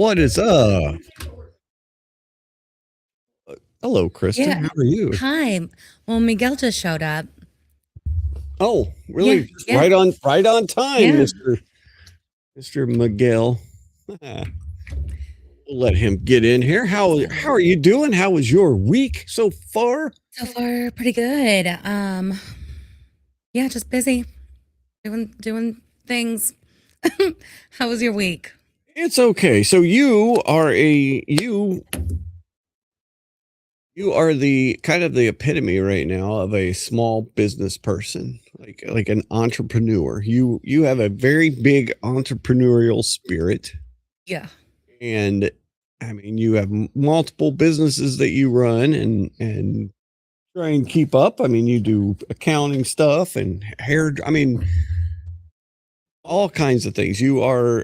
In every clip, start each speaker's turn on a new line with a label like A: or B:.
A: What is up? Hello, Kristen.
B: Yeah.
A: How are you?
B: Hi. Well, Miguel just showed up.
A: Oh,
B: Yeah.
A: really? Just
B: Yeah.
A: right on time,
B: Yeah.
A: Mr. Miguel. We'll let him get in here. How are you doing? How was your week so far?
B: So far, pretty good. Yeah, just busy doing things. How was your week?
A: It's okay. So you are the kind of the epitome right now of a small business person, like an entrepreneur. You have a very big entrepreneurial spirit.
B: Yeah.
A: And I mean, you have multiple businesses that you run and try and keep up. I mean, you do accounting stuff and hair. I mean, all kinds of things. You are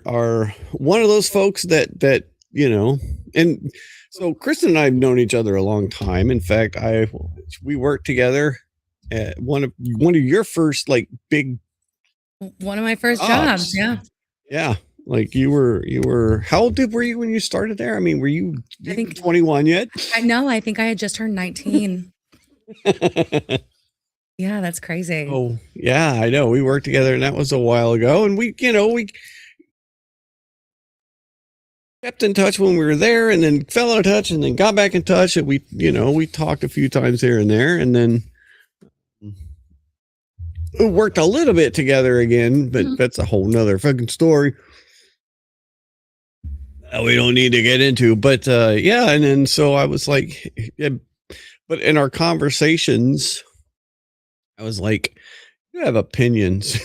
A: one of those folks that and so Kristen and I have known each other a long time. In fact, we worked together at one of your first like big
B: One of my first jobs. Yeah.
A: Yeah. Like you were how old were you when you started there? I mean, were you
B: I think
A: 21 yet?
B: I know. I think I had just turned 19. Yeah, that's crazy.
A: Oh, yeah, I know. We worked together and that was a while ago. And we kept in touch when we were there and then fell out of touch and then got back in touch. And we talked a few times here and there and then we worked a little bit together again, but that's a whole nother fucking story. We don't need to get into, but yeah. And then so I was like, yeah, but in our conversations, I was like, you have opinions.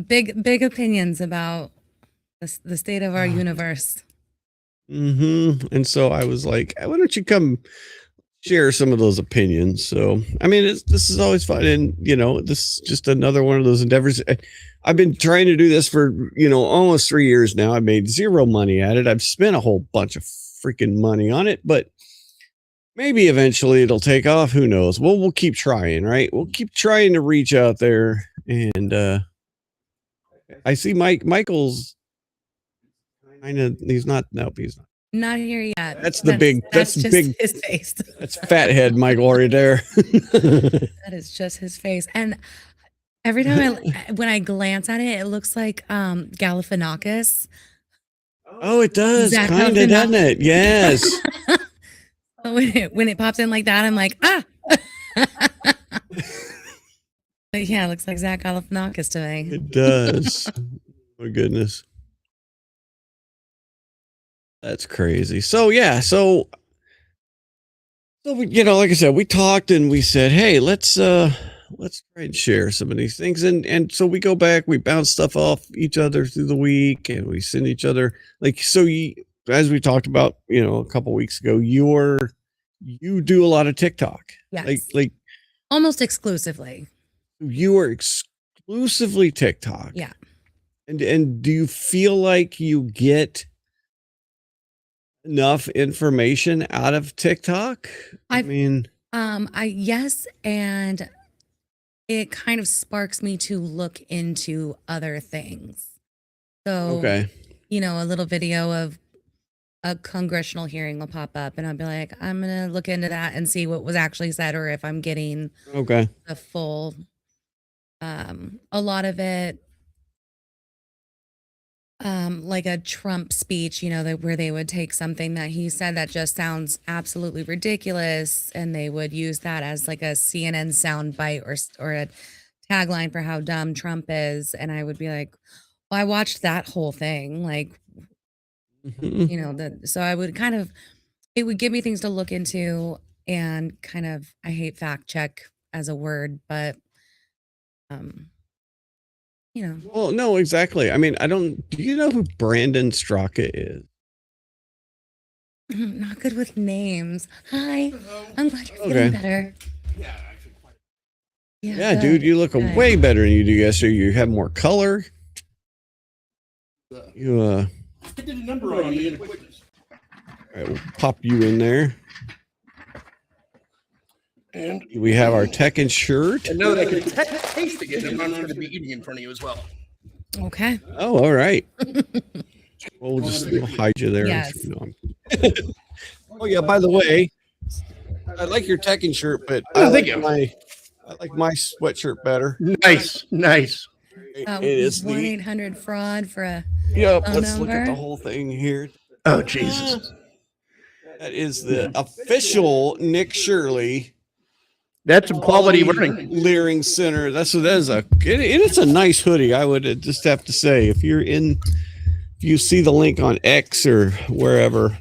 B: Big opinions about the state of our universe.
A: And so I was like, why don't you come share some of those opinions? So, I mean, this is always fun. And, this is just another one of those endeavors. I've been trying to do this for, almost 3 years now. I made zero money at it. I've spent a whole bunch of freaking money on it, but maybe eventually it'll take off. Who knows? Well, we'll keep trying, right? We'll keep trying to reach out there. And I see Michael's kind of, he's not
B: here yet.
A: That's just
B: his face.
A: That's fathead Michael right there.
B: That is just his face. And every time when I glance at it, it looks like Galifianakis.
A: Oh, it does, kind of, doesn't it? Yes.
B: When it pops in like that, I'm like, ah. But yeah, it looks like Zach Galifianakis to me.
A: It does. Oh, my goodness. That's crazy. So yeah, so we, like I said, we talked and we said, hey, let's try and share some of these things. And so we go back, we bounce stuff off each other through the week and we send each other as we talked about, a couple weeks ago, you do a lot of TikTok.
B: Yes.
A: Like
B: almost exclusively.
A: You are exclusively TikTok.
B: Yeah.
A: And do you feel like you get enough information out of TikTok? I mean,
B: yes, and it kind of sparks me to look into other things. So,
A: okay.
B: A little video of a congressional hearing will pop up and I'll be like, I'm going to look into that and see what was actually said or if I'm getting the full, a lot of it, like a Trump speech, where they would take something that he said that just sounds absolutely ridiculous and they would use that as like a CNN soundbite or a tagline for how dumb Trump is. And I would be like, well, I watched that whole thing. Like, so I would it would give me things to look into and I hate fact check as a word, but,
A: Well, no, exactly. I mean, do you know who Brandon Straka is?
B: Not good with names. Hi. I'm glad you're feeling better.
A: Yeah, dude, you look way better than you do yesterday. You have more color. I
C: did a number on you in quickness.
A: All right, we'll pop you in there.
C: And
A: we have our tech and shirt.
C: And know that I can taste it, and I'm going to be eating in front of you as well.
B: Okay.
A: Oh, all right. we'll hide you there.
B: Yes.
A: Oh yeah. By the way, I like your Tekken shirt, but
C: Oh,
A: I
C: thank
A: like my sweatshirt better.
C: Nice.
A: It is
B: one
A: the
B: 800 fraud for a
A: yep.
B: phone
A: Let's look at the
B: number.
A: whole thing here.
C: Oh, Jesus.
A: That is the official Nick Shirley
C: That's some quality learning.
A: Leering Center. That's what that is. It's a nice hoodie. I would just have to say, if you see the link on X or wherever,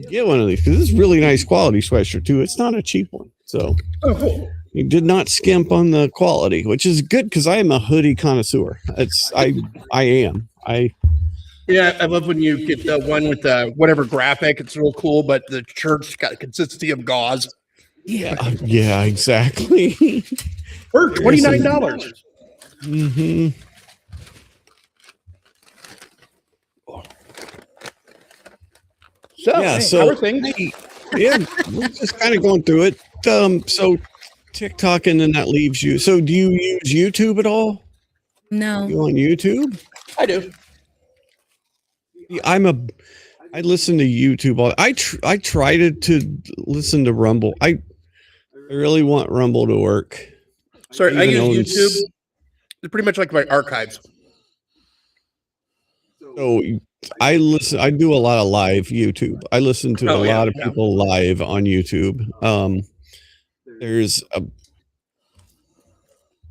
A: get one of these because it's really nice quality sweatshirt too. It's not a cheap one, so
C: Oh, cool.
A: you did not skimp on the quality, which is good because I am a hoodie connoisseur.
C: Yeah, I love when you get the one with the whatever graphic. It's real cool, but the shirt's got the consistency of gauze.
A: Yeah, exactly.
C: For $29.
A: Mm-hmm.
C: So,
A: Yeah,
C: hey,
A: so
C: how are things?
A: yeah, we're just kind of going through it. So TikTok, and then that leaves you. So do you use YouTube at all?
B: No.
A: You on YouTube?
C: I do.
A: I listen to YouTube. I try to listen to Rumble. I really want Rumble to work.
C: Sorry, I
A: Even
C: use
A: though
C: YouTube. It's pretty much like my archives.
A: So I do a lot of live YouTube. I listen to a lot of people live on YouTube. There's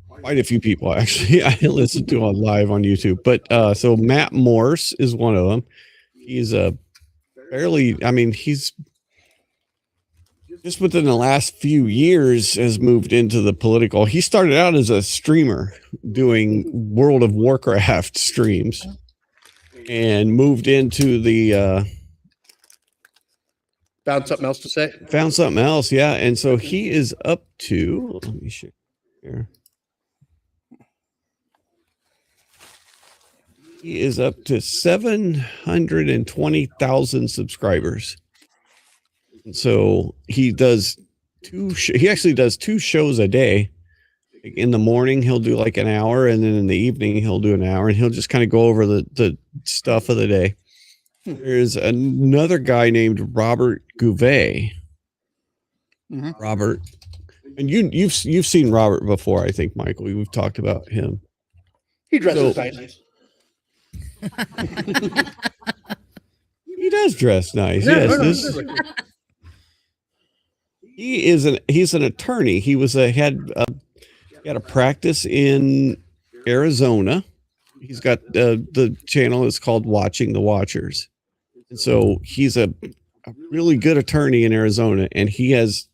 A: quite a few people actually I listen to on live on YouTube. But so Matt Morse is one of them. He's he's just within the last few years has moved into the political. He started out as a streamer doing World of Warcraft streams and moved into the
C: Found something else to say?
A: found something else. Yeah. And so he is up to, let me share here. He is up to 720,000 subscribers. And so he does he actually does 2 shows a day. In the morning, he'll do like an hour, and then in the evening, he'll do an hour, and he'll just kind of go over the stuff of the day. There's another guy named Robert Gouvet.
C: Mhm.
A: Robert, and you've seen Robert before, I think, Michael. We've talked about him.
C: He dresses
A: So-
C: nice.
A: He does dress nice.
C: Yeah,
A: Yes,
C: no,
A: this-
C: no, no.
A: he's an attorney. He had a practice in Arizona. He's got the channel is called Watching the Watchers. And so he's a really good attorney in Arizona, and he has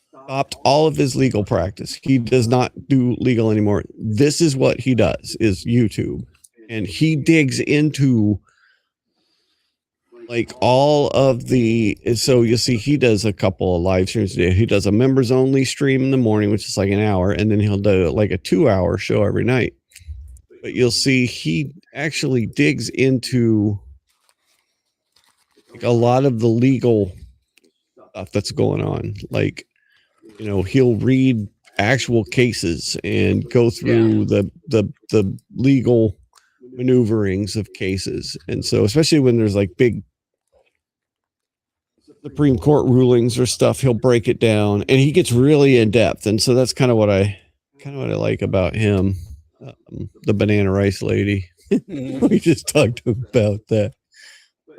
A: stopped all of his legal practice. He does not do legal anymore. This is what he does, is YouTube. And he digs into like all of the, so you see he does a couple of live streams a day. He does a members only stream in the morning, which is like an hour, and then he'll do like a 2-hour show every night. But you'll see he actually digs into like a lot of the legal stuff that's going on. Like, he'll read actual cases and go through the legal maneuverings of cases. And so especially when there's like big Supreme Court rulings or stuff, he'll break it down, and he gets really in depth. And so that's kind of what I like about him. The banana rice lady. We just talked about that.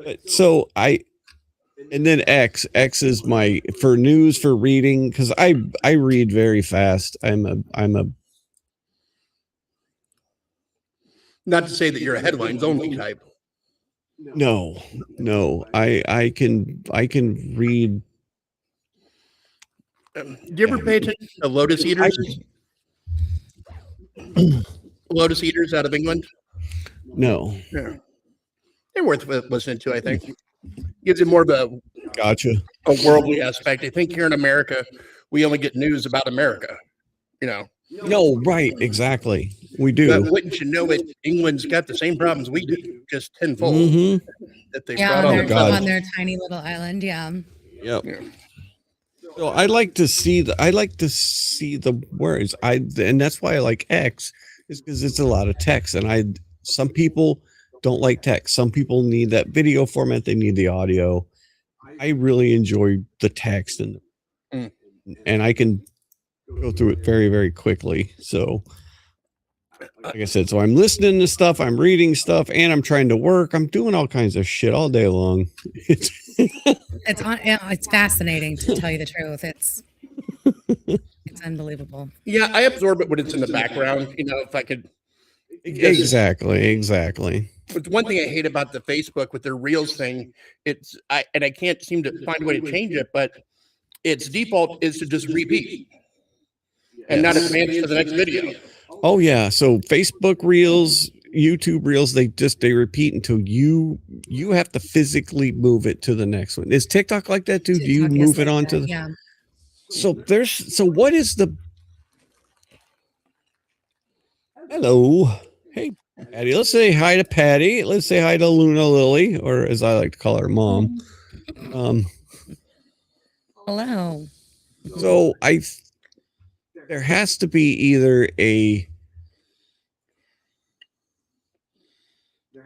A: But so and then X is my, for news, for reading, because I read very fast. I'm a
C: Not to say that you're a headlines only type.
A: no. I can read.
C: Do you ever pay attention to lotus eaters? Lotus eaters out of England?
A: No.
C: Yeah. They're worth listening to, I think. Gives it more of a
A: Gotcha.
C: worldly aspect. I think here in America, we only get news about America,
A: No, right. Exactly. We do.
C: But wouldn't you know it? England's got the same problems we do, just tenfold
A: Mhm.
C: that they
B: Yeah,
C: brought
B: on
C: on.
B: their,
A: God.
B: on their tiny little island. Yeah.
A: Yep.
C: Yeah.
A: So I like to see the words. And that's why I like X, is because it's a lot of text. And some people don't like text. Some people need that video format. They need the audio. I really enjoy the text and I can go through it very, very quickly. So like I said, so I'm listening to stuff, I'm reading stuff, and I'm trying to work. I'm doing all kinds of shit all day long.
B: It's fascinating, to tell you the truth. It's unbelievable.
C: Yeah, I absorb it when it's in the background. If I could.
A: Exactly.
C: But one thing I hate about the Facebook with their Reels thing, I can't seem to find a way to change it, but its default is to just repeat and not advance to the next video.
A: Oh yeah. So Facebook Reels, YouTube Reels, they repeat until you have to physically move it to the next one. Is TikTok like that too? Do you move it on to the?
B: Yeah.
A: So what is the? Hello. Hey, Patty. Let's say hi to Patty. Let's say hi to Luna Lily, or as I like to call her, Mom.
B: Hello.
A: So there has to be either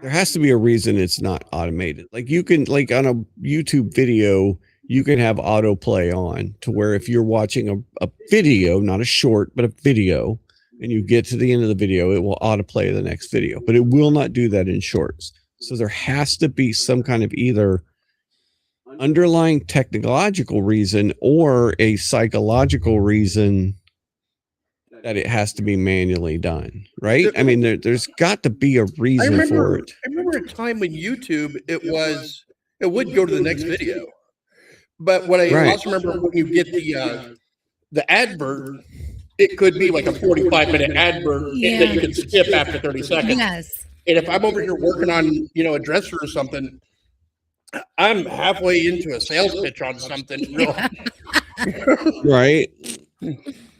A: there has to be a reason it's not automated. Like you can, like on a YouTube video, you can have autoplay on to where if you're watching a video, not a short, but a video, and you get to the end of the video, it will autoplay the next video, but it will not do that in shorts. So there has to be some kind of either underlying technological reason or a psychological reason that it has to be manually done, right? I mean, there's got to be a reason for it.
C: I remember a time when YouTube, it would go to the next video. But what I also remember, when you get the advert, it could be like a 45-minute advert that you can skip after 30 seconds.
B: Yes.
C: And if I'm over here working on, a dresser or something, I'm halfway into a sales pitch on something.
A: Right.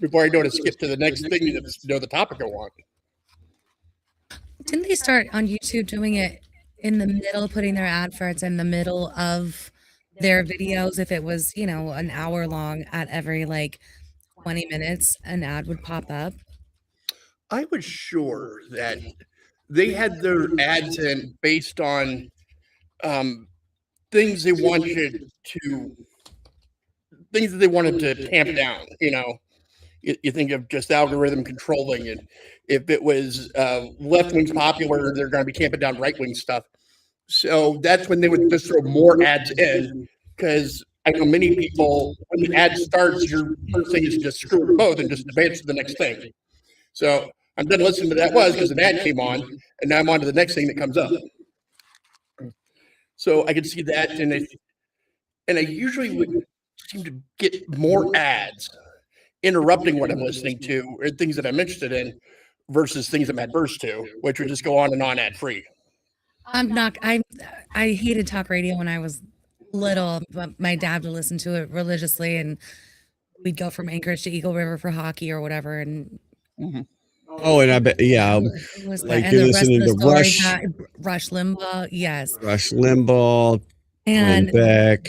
C: Before I know to skip to the next thing, the topic I want.
B: Didn't they start on YouTube doing it in the middle, putting their adverts in the middle of their videos? If it was, an hour long, at every 20 minutes, an ad would pop up.
C: I was sure that they had their ads in based on things that they wanted to tamp down. You think of just algorithm controlling, and if it was left wing's popular, they're going to be tamping down right wing stuff. So that's when they would just throw more ads in, because I know many people, when the ad starts, your first thing is just screw them both and just advance to the next thing. So I'm done listening to that because an ad came on, and now I'm on to the next thing that comes up. So I could see that, and I usually would seem to get more ads interrupting what I'm listening to or things that I'm interested in versus things I'm adverse to, which would just go on and on ad free.
B: I hated talk radio when I was little, but my dad would listen to it religiously, and we'd go from Anchorage to Eagle River for hockey or whatever. And
A: oh, and I bet, yeah,
B: it was
A: like you're listening to
B: Rush Limbaugh, yes,
A: Rush Limbaugh,
B: and
A: Beck.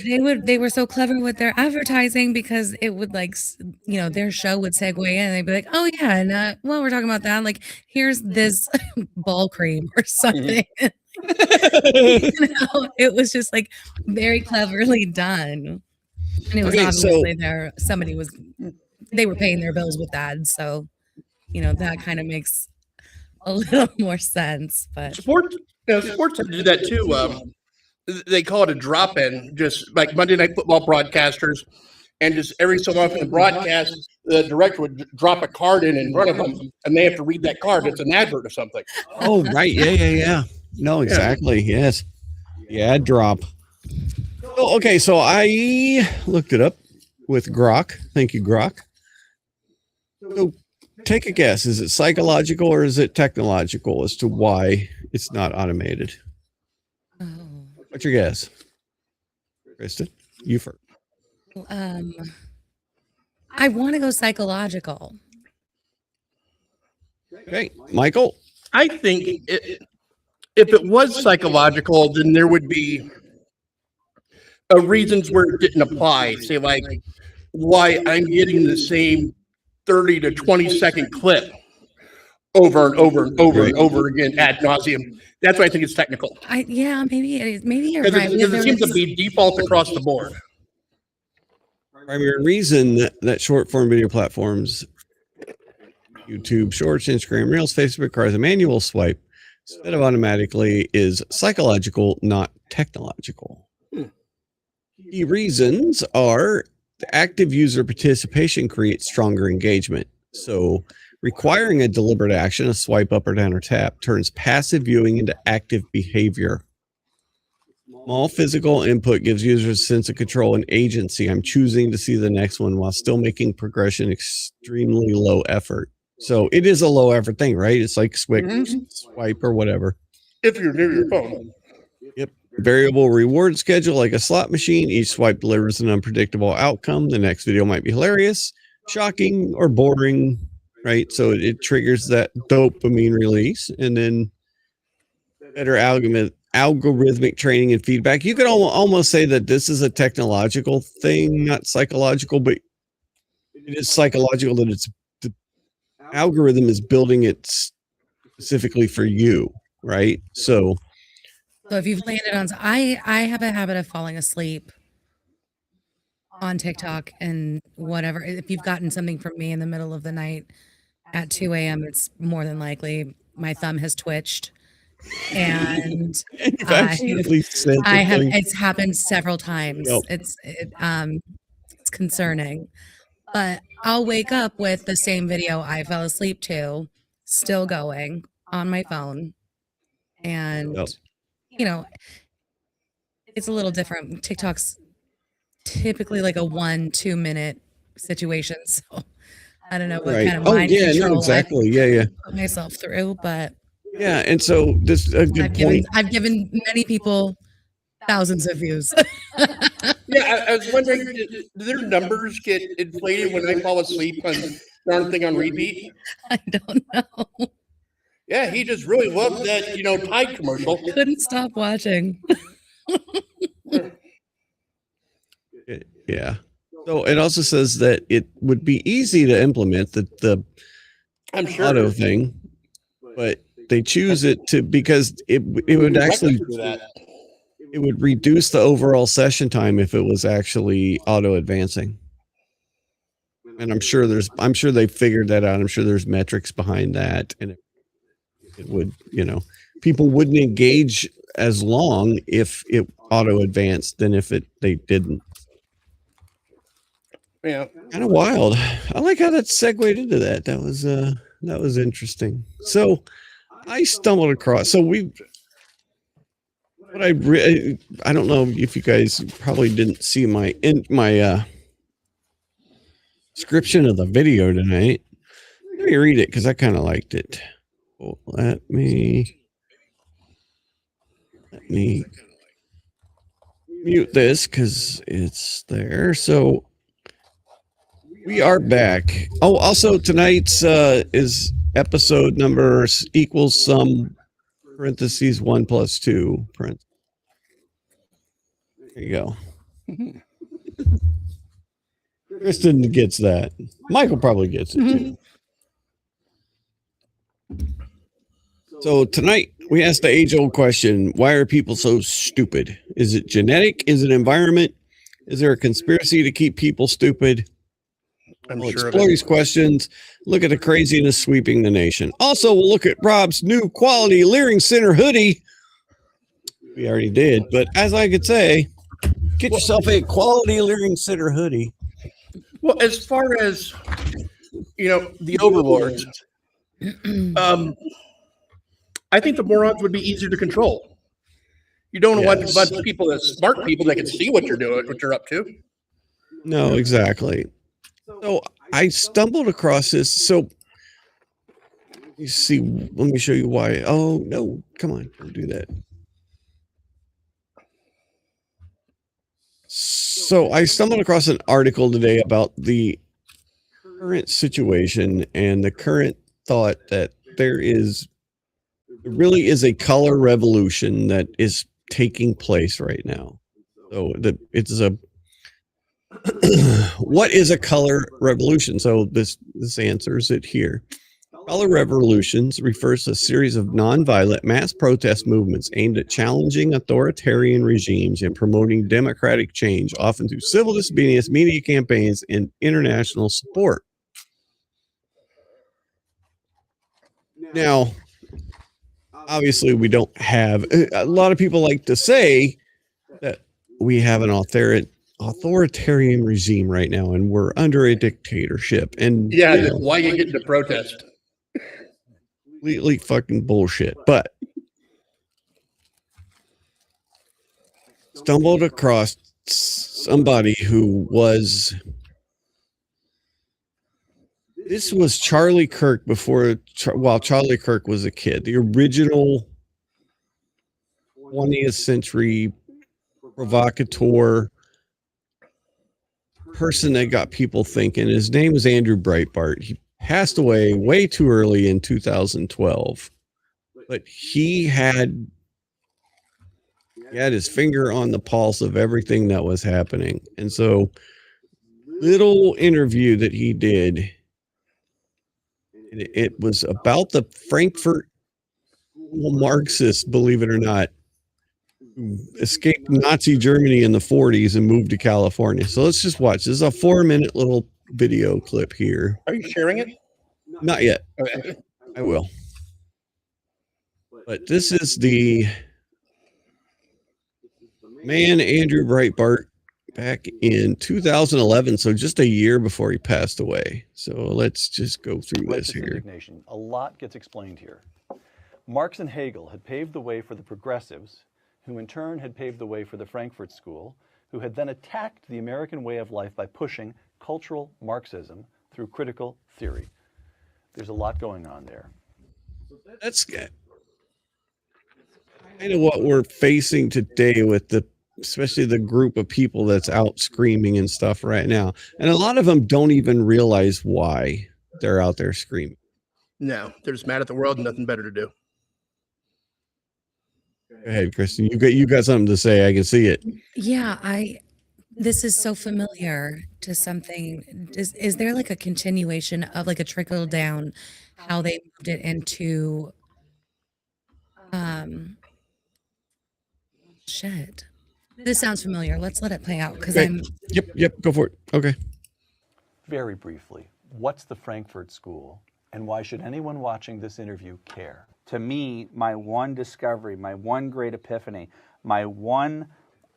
B: They were so clever with their advertising, because it would their show would segue in, and they'd be like, oh yeah, and while we're talking about that, here's this ball cream or something. It was just very cleverly done, and it was obviously they were paying their bills with that, so that kind of makes a little more sense. But
C: sports do that too. They call it a drop-in, just like Monday Night Football broadcasters, and just every so often the broadcast, the director would drop a card in front of them, and they have to read that card. It's an advert or something.
A: Oh, right. Yeah. No, exactly. Yeah. Yes. Yeah, drop. Oh, okay, so I looked it up with Grok. Thank you, Grok. So take a guess. Is it psychological or is it technological as to why it's not automated? What's your guess? Kristen, you first.
B: I want to go psychological.
A: Okay, Michael?
C: I think if it was psychological, then there would be reasons where it didn't apply. Say, why I'm getting the same 30 to 20 second clip over and over and over
A: Right.
C: and over again ad nauseum. That's why I think it's technical.
B: Yeah, maybe it is. Maybe you're
C: Because
B: right.
C: it seems to be default across the board.
A: Primary reason that short form video platforms, YouTube Shorts, Instagram Reels, Facebook requires a manual swipe instead of automatically is psychological, not technological. Key reasons are the active user participation creates stronger engagement. So requiring a deliberate action, a swipe up or down or tap, turns passive viewing into active behavior. Small physical input gives users a sense of control and agency. I'm choosing to see the next one while still making progression extremely low effort. So it is a low effort thing, right? It's like swipe or whatever.
C: If you're near your phone.
A: Yep. Variable reward schedule like a slot machine. Each swipe delivers an unpredictable outcome. The next video might be hilarious, shocking, or boring, right? So it triggers that dopamine release, and then better algorithmic training and feedback. You could almost say that this is a technological thing, not psychological, but it is psychological that it's the algorithm is building it specifically for you, right? So
B: if you've landed on, I have a habit of falling asleep on TikTok and whatever. If you've gotten something from me in the middle of the night at 2 a.m., it's more than likely my thumb has twitched. And I have, it's happened several times. Yep. It's concerning, but I'll wake up with the same video I fell asleep to still going on my phone. And, yep. You know, it's a little different. TikTok's typically like a 1-2 minute situation. So I don't know what kind of mind control
A: exactly. I
B: put myself through, but
A: yeah, and so this is a good point.
B: I've given many people thousands of views.
C: Yeah, I was wondering, do their numbers get inflated when I fall asleep on darn thing on repeat?
B: I don't know.
C: Yeah, he just really loved that, Tide commercial.
B: Couldn't stop watching.
A: Yeah. So it also says that it would be easy to implement the
C: I'm sure
A: auto thing, but they choose it because it would actually it would reduce the overall session time if it was actually auto advancing. And I'm sure they figured that out. I'm sure there's metrics behind that, and it would, people wouldn't engage as long if it auto advanced than if they didn't.
C: Yeah,
A: kind of wild. I like how that segued into that. That was interesting. So I stumbled across. So I don't know if you guys probably didn't see my description of the video tonight. Let me read it because I kind of liked it. Oh, let me mute this because it's there. So we are back. Oh, also tonight's is episode number equals sum parentheses 1 + 2 parentheses. There you go. Kristen gets that. Michael probably gets it too. So tonight we asked the age-old question: why are people so stupid? Is it genetic? Is it environment? Is there a conspiracy to keep people stupid? We'll explore these questions, look at the craziness sweeping the nation. Also, we'll look at Rob's new Quality Leering Center hoodie. We already did, but as I could say, get yourself a Quality Leering Center hoodie.
C: Well, as far as, the overlords, I think the morons would be easier to control. You don't want a bunch of people, that smart people that can see what you're doing, what you're up to.
A: No, exactly. So I stumbled across this. So you see, let me show you why. Oh no, come on, don't do that. So I stumbled across an article today about the current situation and the current thought that there really is a color revolution that is taking place right now. So it's a what is a color revolution? So this answers it here. Color revolutions refers to a series of nonviolent mass protest movements aimed at challenging authoritarian regimes and promoting democratic change, often through civil disobedience, media campaigns, and international support. Now, obviously, we don't have, a lot of people like to say that we have an authoritarian regime right now and we're under a dictatorship. And
C: yeah, why you getting to protest?
A: Completely fucking bullshit. But stumbled across somebody who was, this was Charlie Kirk while Charlie Kirk was a kid, the original 20th century provocateur person that got people thinking. His name was Andrew Breitbart. He passed away way too early in 2012, but he had his finger on the pulse of everything that was happening. And so, little interview that he did, it was about the Frankfurt Marxists, believe it or not, who escaped Nazi Germany in the 40s and moved to California. So let's just watch. This is a 4-minute little video clip here.
C: Are you sharing it?
A: Not yet.
C: Okay.
A: I will. But this is the man, Andrew Breitbart, back in 2011, so just a year before he passed away. So let's just go through this here.
D: A lot gets explained here. Marx and Hegel had paved the way for the progressives, who in turn had paved the way for the Frankfurt School, who had then attacked the American way of life by pushing cultural Marxism through critical theory. There's a lot going on there.
A: That's kind of what we're facing today with especially the group of people that's out screaming and stuff right now. And a lot of them don't even realize why they're out there screaming.
C: No, they're just mad at the world and nothing better to do.
A: Go ahead, Kristen. You got something to say. I can see it.
B: Yeah, this is so familiar to something. Is there like a continuation of like a trickle down, how they moved it into shit. This sounds familiar. Let's let it play out because
A: Okay. Yep, go for it. Okay.
D: Very briefly, what's the Frankfurt School, and why should anyone watching this interview care?
E: To me, my one discovery, my one great epiphany, my one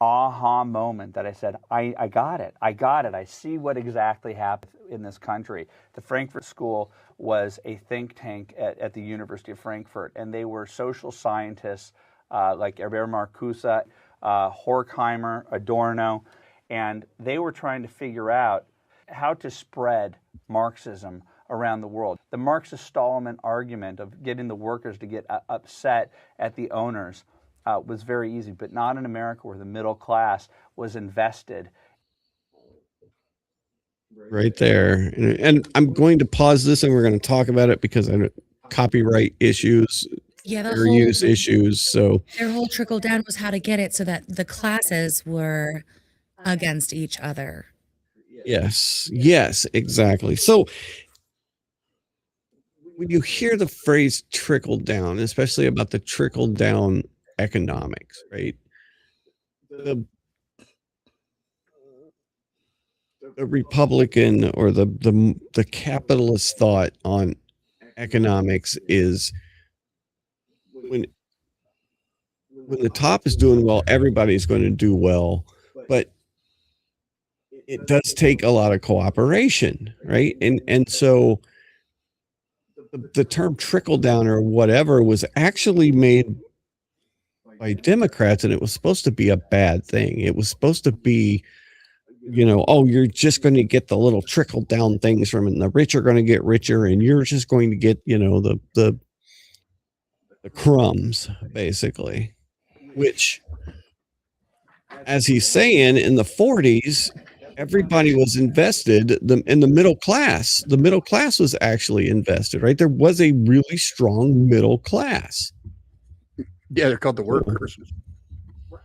E: aha moment that I said, I got it. I see what exactly happened in this country. The Frankfurt School was a think tank at the University of Frankfurt, and they were social scientists like Herbert Marcuse, Horkheimer, Adorno, and they were trying to figure out how to spread Marxism around the world. The Marxist-Stallman argument of getting the workers to get upset at the owners was very easy, but not in America, where the middle class was invested.
A: Right there. And I'm going to pause this and we're going to talk about it because I know copyright issues, fair use issues. So
B: their whole trickle down was how to get it so that the classes were against each other.
A: Yes, exactly. So when you hear the phrase trickle down, especially about the trickle down economics, right? The Republican or the capitalist thought on economics is when the top is doing well, everybody's going to do well, but it does take a lot of cooperation, right? And so the term trickle down or whatever was actually made by Democrats, and it was supposed to be a bad thing. It was supposed to be, oh, you're just going to get the little trickle down things from it, and the rich are going to get richer, and you're just going to get, the crumbs, basically. Which, as he's saying, in the 40s, everybody was invested in the middle class. The middle class was actually invested, right? There was a really strong middle class.
C: Yeah, they're called the workers.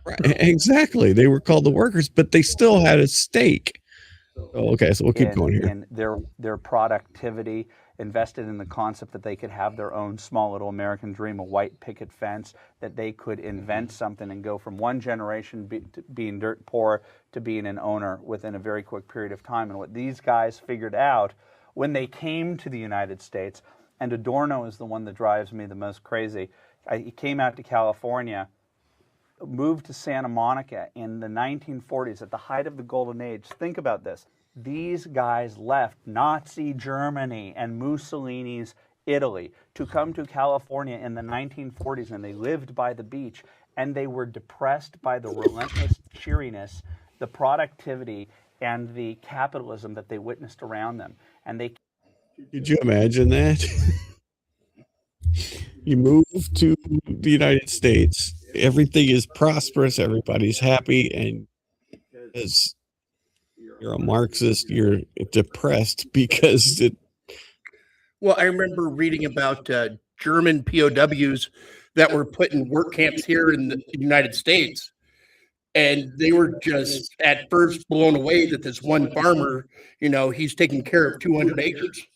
A: Right, exactly. They were called the workers, but they still had a stake. Okay, so we'll keep going here.
E: And their productivity invested in the concept that they could have their own small little American dream, a white picket fence, that they could invent something and go from one generation to being dirt poor to being an owner within a very quick period of time. And what these guys figured out when they came to the United States, and Adorno is the one that drives me the most crazy. He came out to California, moved to Santa Monica in the 1940s at the height of the Golden Age. Think about this. These guys left Nazi Germany and Mussolini's Italy to come to California in the 1940s, and they lived by the beach, and they were depressed by the relentless cheeriness, the productivity, and the capitalism that they witnessed around them. And they
A: Could you imagine that? You move to the United States, everything is prosperous, everybody's happy, and because you're a Marxist, you're depressed because it.
C: Well, I remember reading about German POWs that were put in work camps here in the United States. And they were just at first blown away that this one farmer, he's taking care of 200 acres.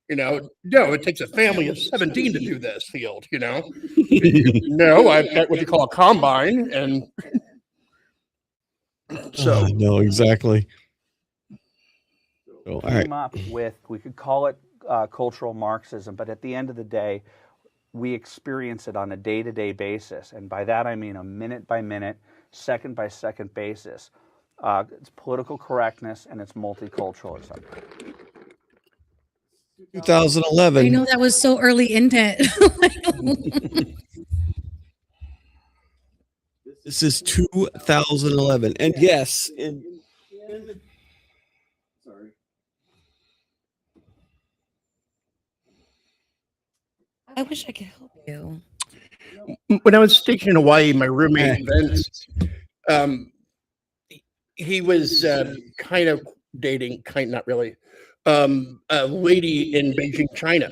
C: No, it takes a family of 17 to do this field, No, I've got what you call a combine. And so,
A: no, exactly. So, all right.
E: came up with, we could call it cultural Marxism, but at the end of the day, we experience it on a day-to-day basis. And by that, I mean a minute-by-minute, second-by-second basis. It's political correctness and it's multiculturalism.
A: 2011.
B: I know that was so early into it.
A: This is 2011. And yes, sorry.
B: I wish I could help you.
C: When I was stationed in Hawaii, my roommate Vince, he was kind of dating, not really, a lady in Beijing, China.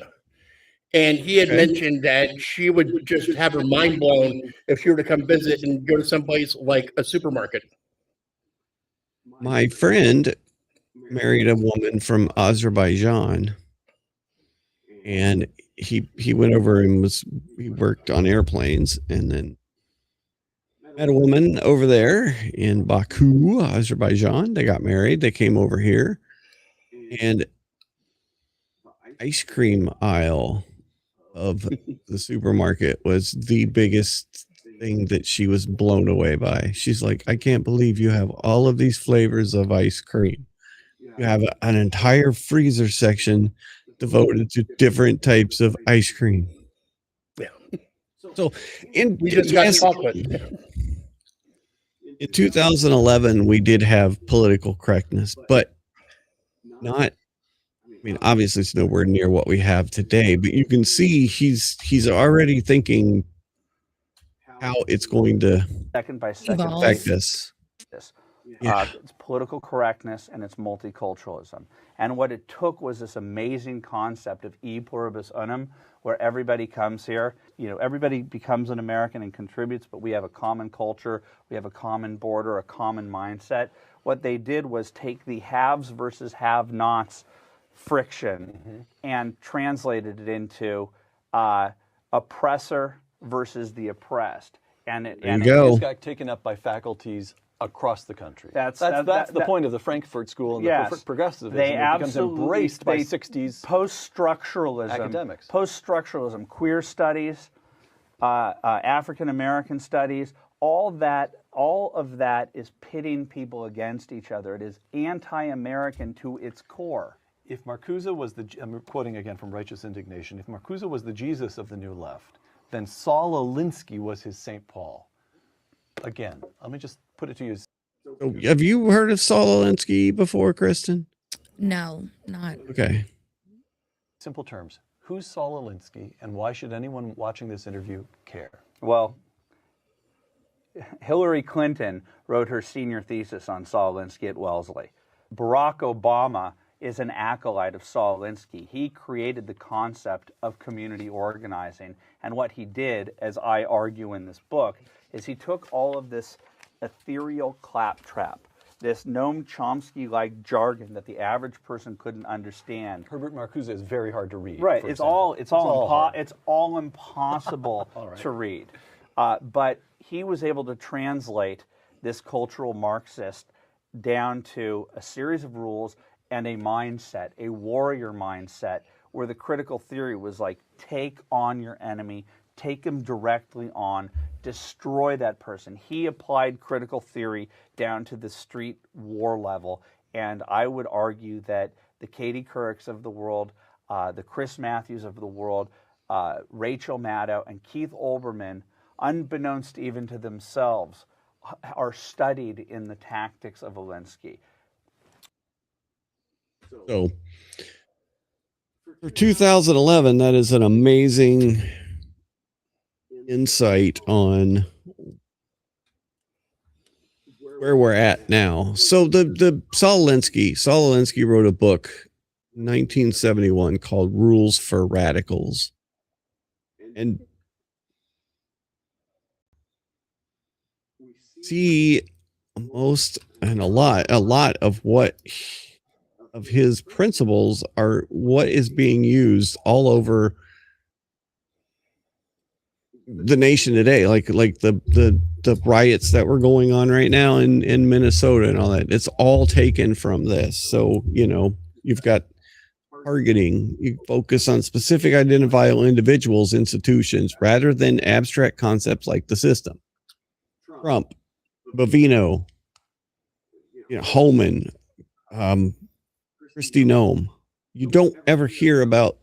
C: And he had mentioned that she would just have her mind blown if she were to come visit and go to someplace like a supermarket.
A: My friend married a woman from Azerbaijan, and he went over and he worked on airplanes, and then met a woman over there in Baku, Azerbaijan. They got married. They came over here, and ice cream aisle of the supermarket was the biggest thing that she was blown away by. She's like, I can't believe you have all of these flavors of ice cream. You have an entire freezer section devoted to different types of ice cream.
C: Yeah.
A: So
C: we just got chocolate.
A: In 2011, we did have political correctness, but not. I mean, obviously, it's nowhere near what we have today. But you can see he's already thinking how it's going to
E: Second by second
A: affect us.
E: It's political correctness and it's multiculturalism. And what it took was this amazing concept of e pluribus unum, where everybody comes here. Everybody becomes an American and contributes, but we have a common culture, we have a common border, a common mindset. What they did was take the haves versus have-nots friction and translated it into oppressor versus the oppressed. And it
D: got taken up by faculties across the country. That's the point of the Frankfurt School and the progressivism. It becomes embraced by 60s
E: post-structuralism
D: academics.
E: Post-structuralism, queer studies, African American studies, all of that is pitting people against each other. It is anti-American to its core.
D: If Marcuse was I'm quoting again from Righteous Indignation, if Marcuse was the Jesus of the New Left, then Saul Alinsky was his St. Paul. Again, let me just put it to you.
A: Have you heard of Saul Alinsky before, Kristen?
B: No, not.
A: Okay.
D: Simple terms. Who's Saul Alinsky, and why should anyone watching this interview care?
E: Well, Hillary Clinton wrote her senior thesis on Saul Alinsky at Wellesley. Barack Obama is an acolyte of Saul Alinsky. He created the concept of community organizing. And what he did, as I argue in this book, is he took all of this ethereal claptrap this Noam Chomsky-like jargon that the average person couldn't understand.
D: Herbert Marcuse is very hard to read.
E: Right.
D: for
E: It's
D: example.
E: all impossible to read. But he was able to translate this cultural Marxist down to a series of rules and a mindset, a warrior mindset, where the critical theory was like, take on your enemy, take him directly on, destroy that person. He applied critical theory down to the street war level, and I would argue that the Katie Courics of the world, the Chris Matthews of the world, Rachel Maddow, and Keith Olbermann, unbeknownst even to themselves, are studied in the tactics of Alinsky.
A: So for 2011, that is an amazing insight on where we're at now. So the Saul Alinsky wrote a book 1971 called Rules for Radicals. And see a lot of what of his principles are what is being used all over the nation today, like the riots that were going on right now in Minnesota and all that. It's all taken from this. So, you've got targeting, you focus on specific identifiable individuals, institutions, rather than abstract concepts like the system. Trump, Bovino, Holman, Christy Nome. You don't ever hear about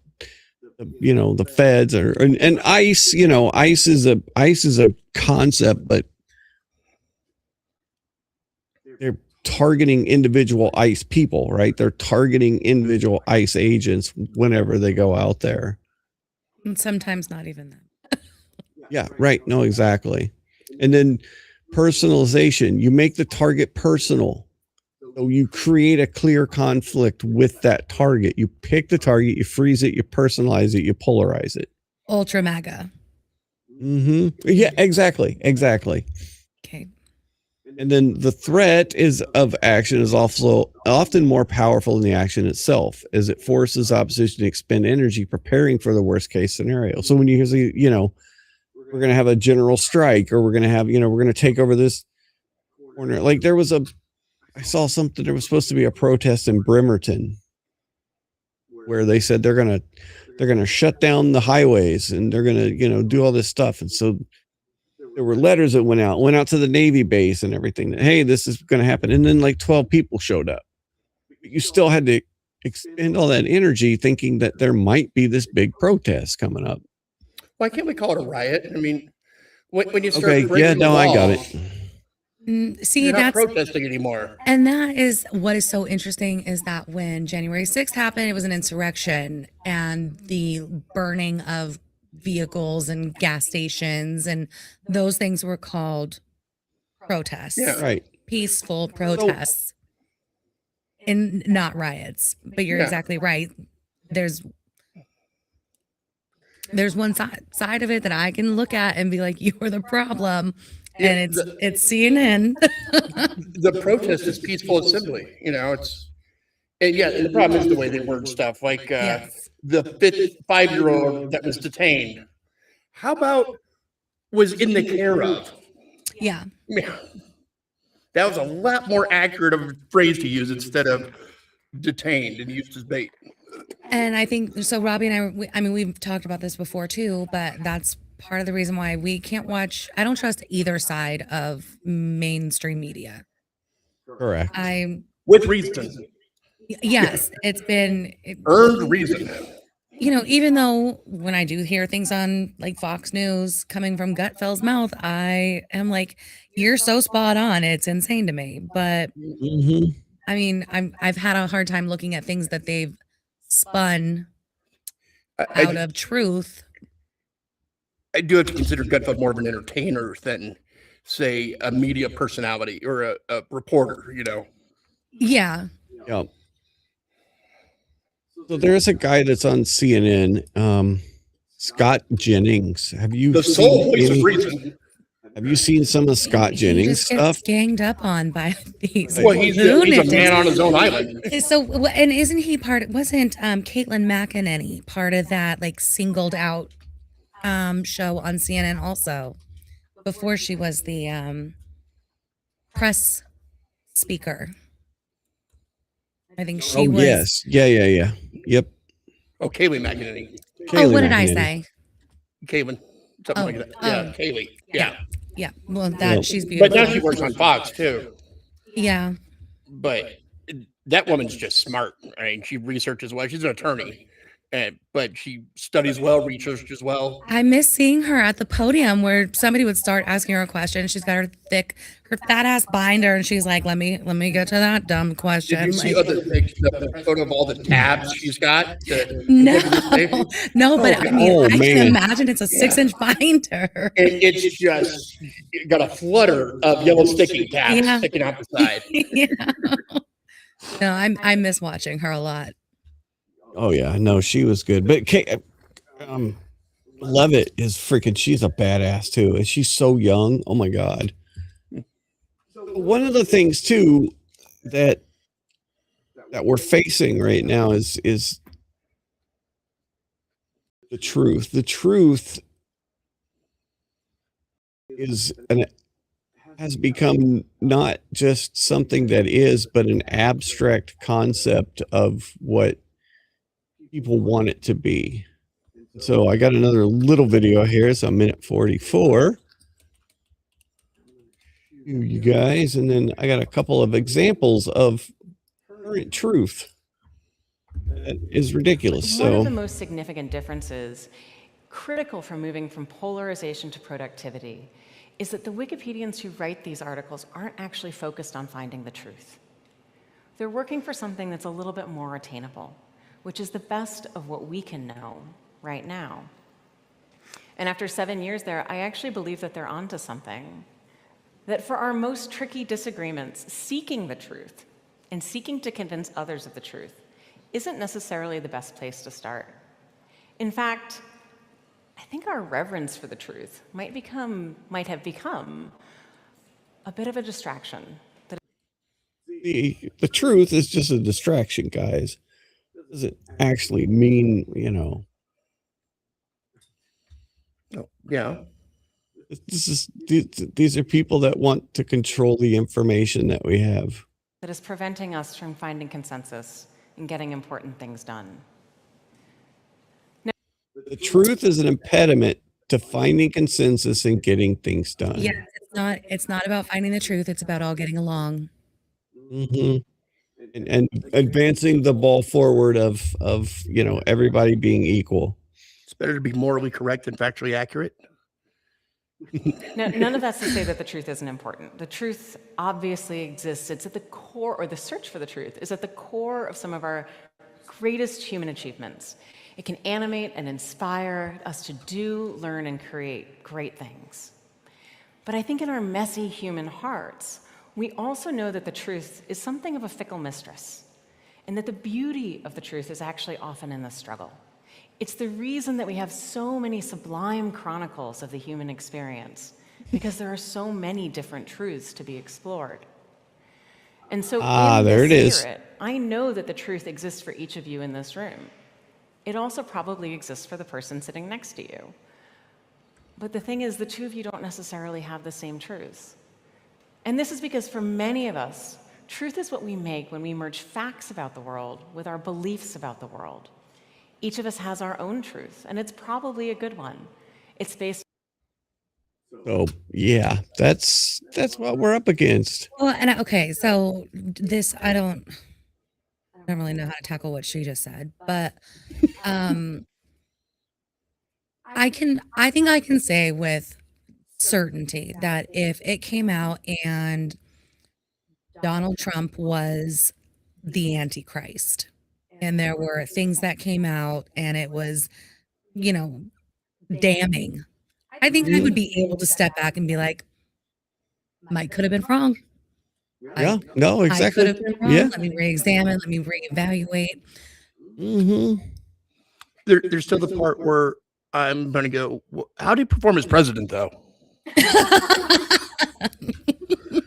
A: the feds and ICE. ICE is a concept, but they're targeting individual ICE people, right? They're targeting individual ICE agents whenever they go out there.
B: And sometimes not even that.
A: Yeah, right. No, exactly. And then personalization, you make the target personal. So you create a clear conflict with that target. You pick the target, you freeze it, you personalize it, you polarize it.
B: Ultra MAGA.
A: Yeah, exactly.
B: Okay.
A: And then the threat of action is also often more powerful than the action itself, as it forces opposition to expend energy preparing for the worst case scenario. So when you say, we're going to have a general strike, or we're going to have, we're going to take over this corner. Like I saw something, there was supposed to be a protest in Bremerton where they said they're going to shut down the highways and they're going to, do all this stuff. And so there were letters that went out to the Navy base and everything that, hey, this is going to happen. And then like 12 people showed up. But you still had to expend all that energy thinking that there might be this big protest coming up.
C: Why can't we call it a riot? I mean, when you start
A: Okay,
C: breaking the
A: I
C: law,
A: got it.
B: See,
C: you're not
B: that's
C: protesting anymore.
B: and that is what is so interesting, is that when January 6th happened, it was an insurrection, and the burning of vehicles and gas stations and those things were called protests.
C: Yeah.
A: Right.
B: Peaceful protests and not riots. But you're
C: Yeah.
B: exactly right. There's one side of it that I can look at and be like, you're the problem. And it's CNN.
C: The protest is peaceful assembly. And the problem is the way they word stuff. Like
B: Yes.
C: the 5-year-old that was detained. How about was in the care of?
B: Yeah.
C: Yeah. That was a lot more accurate of a phrase to use instead of detained and used as bait.
B: And I think so. Robbie and I mean, we've talked about this before too, but that's part of the reason why we can't watch. I don't trust either side of mainstream media.
A: Correct.
C: With reason.
B: Yes, it's been
C: Earned reason.
B: even though when I do hear things on like Fox News coming from Gutfeld's mouth, I am like, you're so spot on. It's insane to me. But I mean, I've had a hard time looking at things that they've spun out of truth.
C: I do have to consider Gutfeld more of an entertainer than, say, a media personality or a reporter,
B: Yeah.
A: Yeah. So there's a guy that's on CNN, Scott Jennings. Have you
C: The
A: seen
C: sole voice
A: any-
C: of reason.
A: Have you seen some of Scott
B: He
A: Jennings
B: just gets
A: stuff?
B: ganged up on by these
C: Well, he's a
B: lunatics.
C: man on his own island.
B: So, and isn't he wasn't Caitlin McEnany part of that like singled out show on CNN also before she was the press speaker? I think she was.
A: Yes. Yeah. Yep.
C: Oh, Kaylee McEnany.
B: Oh, what did I
A: McEnany.
B: say?
C: Kaylee. Something like that. Yeah, Kaylee. Yeah.
B: Yeah. Well,
A: Yeah.
B: she's
C: But
B: beautiful.
C: now she works on Fox too.
B: Yeah.
C: But that woman's just smart. I mean, she researches well. She's an attorney, but she studies well, researches well.
B: I miss seeing her at the podium where somebody would start asking her a question. She's got her fat ass binder, and she's like, "Let me get to that dumb question."
C: Did you see
B: Like,
C: the photo of all the tabs she's got?
B: no, no, but I mean,
A: Oh,
B: I
A: man.
B: can imagine it's a 6-inch binder.
C: It's just got a flutter of yellow sticky tabs
B: Yeah.
C: sticking out the side.
B: Yeah. No, I miss watching her a lot.
A: Oh yeah, no, she was good. But Levitt is freaking. She's a badass too, and she's so young. Oh my god. One of the things too that we're facing right now is the truth. The truth has become not just something that is, but an abstract concept of what people want it to be. So I got another little video here. It's a minute 44. You guys, and then I got a couple of examples of current truth that is ridiculous.
F: One of the
A: So
F: most significant differences, critical for moving from polarization to productivity, is that the Wikipedians who write these articles aren't actually focused on finding the truth. They're working for something that's a little bit more attainable, which is the best of what we can know right now. And after 7 years there, I actually believe that they're onto something. That for our most tricky disagreements, seeking the truth and seeking to convince others of the truth isn't necessarily the best place to start. In fact, I think our reverence for the truth might have become a bit of a distraction.
A: the truth is just a distraction, guys. What does it actually mean?
C: Yeah.
A: These are people that want to control the information that we have.
F: That is preventing us from finding consensus and getting important things done.
A: The truth is an impediment to finding consensus and getting things done.
B: Yeah, it's not about finding the truth. It's about all getting along.
A: Mm-hmm. And advancing the ball forward of everybody being equal.
C: It's better to be morally correct than factually accurate.
F: Now, none of that's to say that the truth isn't important. The truth obviously exists. It's at the core, or the search for the truth is at the core of some of our greatest human achievements. It can animate and inspire us to do, learn, and create great things. But I think in our messy human hearts, we also know that the truth is something of a fickle mistress, and that the beauty of the truth is actually often in the struggle. It's the reason that we have so many sublime chronicles of the human experience, because there are so many different truths to be explored. And so in
A: there
F: this
A: it is.
F: spirit, I know that the truth exists for each of you in this room. It also probably exists for the person sitting next to you. But the thing is, the two of you don't necessarily have the same truths. And this is because for many of us, truth is what we make when we merge facts about the world with our beliefs about the world. Each of us has our own truth, and it's probably a good one. It's based.
A: So yeah, that's what we're up against.
B: Well, and okay, so this I don't really know how to tackle what she just said, but I think I can say with certainty that if it came out and Donald Trump was the Antichrist, and there were things that came out and it was, damning, I think I would be able to step back and be like, Mike could have been wrong.
A: Yeah, no,
B: I
A: exactly.
B: could have been wrong.
A: Yeah.
B: Let me re-examine, let me reevaluate.
A: Mm-hmm.
C: There's still the part where I'm going to go, how do you perform as president, though?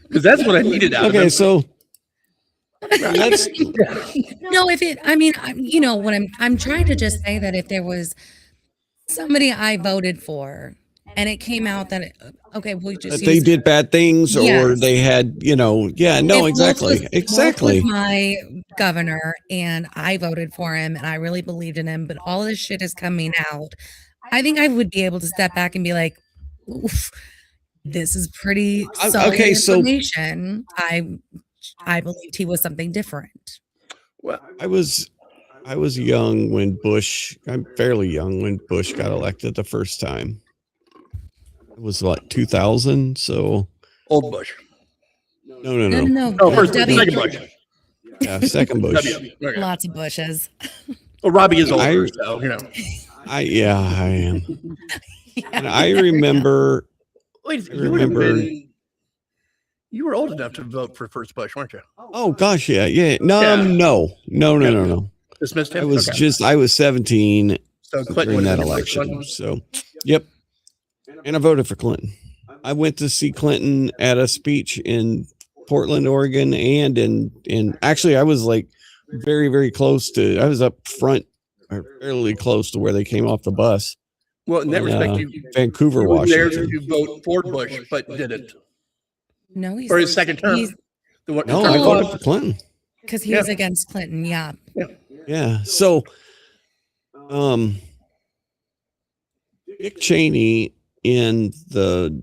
C: Because that's what I needed out of
A: Okay,
C: him.
A: so that's
B: No, if it, I mean, you know what I'm trying to just say that if there was somebody I voted for and it came out that, okay, we just
A: that they
B: use,
A: did bad things or
B: Yes.
A: they had, yeah, no,
B: if
A: exactly.
B: Wolf
A: Exactly.
B: was my governor and I voted for him and I really believed in him, but all this shit is coming out. I think I would be able to step back and be like, oof, this is pretty solid
A: okay, so-
B: information. I believed he was something different.
C: Well,
A: I was young when I'm fairly young when Bush got elected the first time. It was what, 2000? So
C: old Bush.
A: no.
C: Oh, first
B: W-
C: second Bush.
A: Yeah, second Bush.
C: W. Okay.
B: Lots of bushes.
C: Well, Robbie is older,
A: I-
C: so you know.
A: I am. And I remember
C: Wait,
A: I
C: you would have
A: remember-
C: been. You were old enough to vote for first Bush, weren't you?
A: oh gosh, yeah. No,
C: Yeah.
A: no.
C: Dismissed him.
A: I was 17
C: so Clinton
A: during
C: would
A: that
C: have been the first
A: election.
C: one.
A: So, yep. And I voted for Clinton. I went to see Clinton at a speech in Portland, Oregon, and in actually I was like very, very close to. I was up front, or fairly close to where they came off the bus.
C: Well, in that
A: in,
C: respect, you
A: Vancouver,
C: were there
A: Washington.
C: to vote for Bush, but didn't.
B: No, he's
C: For his second term.
B: he's-
C: The one,
A: No,
C: term
A: I
C: before.
A: voted for Clinton.
B: because he
C: Yeah.
B: was against Clinton. Yeah.
A: Yeah. So, Dick Cheney in the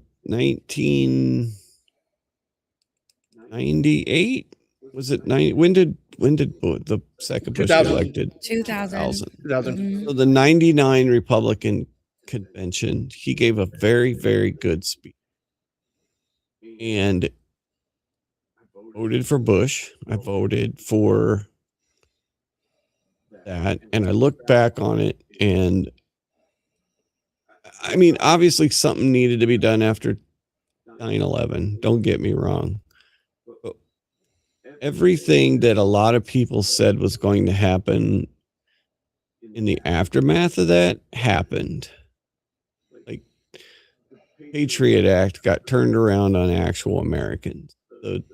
A: 1998, was it 90? When did the second Bush get
C: 2000.
A: elected?
B: 2000.
C: 2000.
B: Mhm.
A: So the 99 Republican convention, he gave a very, very good speech. And I voted for Bush. I voted for that. And I look back on it, and I mean, obviously something needed to be done after 9/11. Don't get me wrong. But everything that a lot of people said was going to happen in the aftermath of that happened. Like, Patriot Act got turned around on actual Americans.
C: And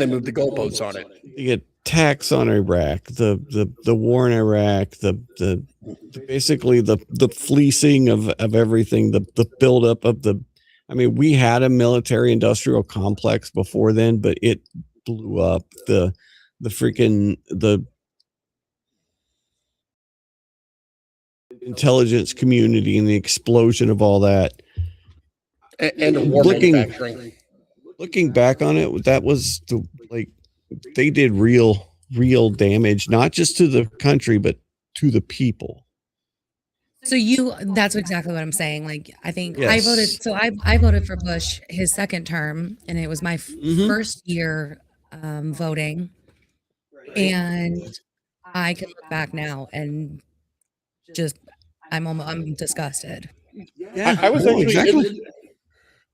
C: they moved the goalposts on it.
A: The attacks on Iraq, the war in Iraq, the basically the fleecing of everything, the buildup of I mean, we had a military industrial complex before then, but it blew up. The intelligence community and the explosion of all that.
C: And the war
A: Looking-
C: manufacturing.
A: Looking back on it, that was they did real damage, not just to the country, but to the people.
B: So that's exactly what I'm saying. Like, I think I
A: Yes.
B: voted, so I voted for Bush his second term, and it was my
A: Mhm.
B: first year voting. And I can look back now and just, I'm disgusted.
A: Yeah,
C: I was
A: no,
C: actually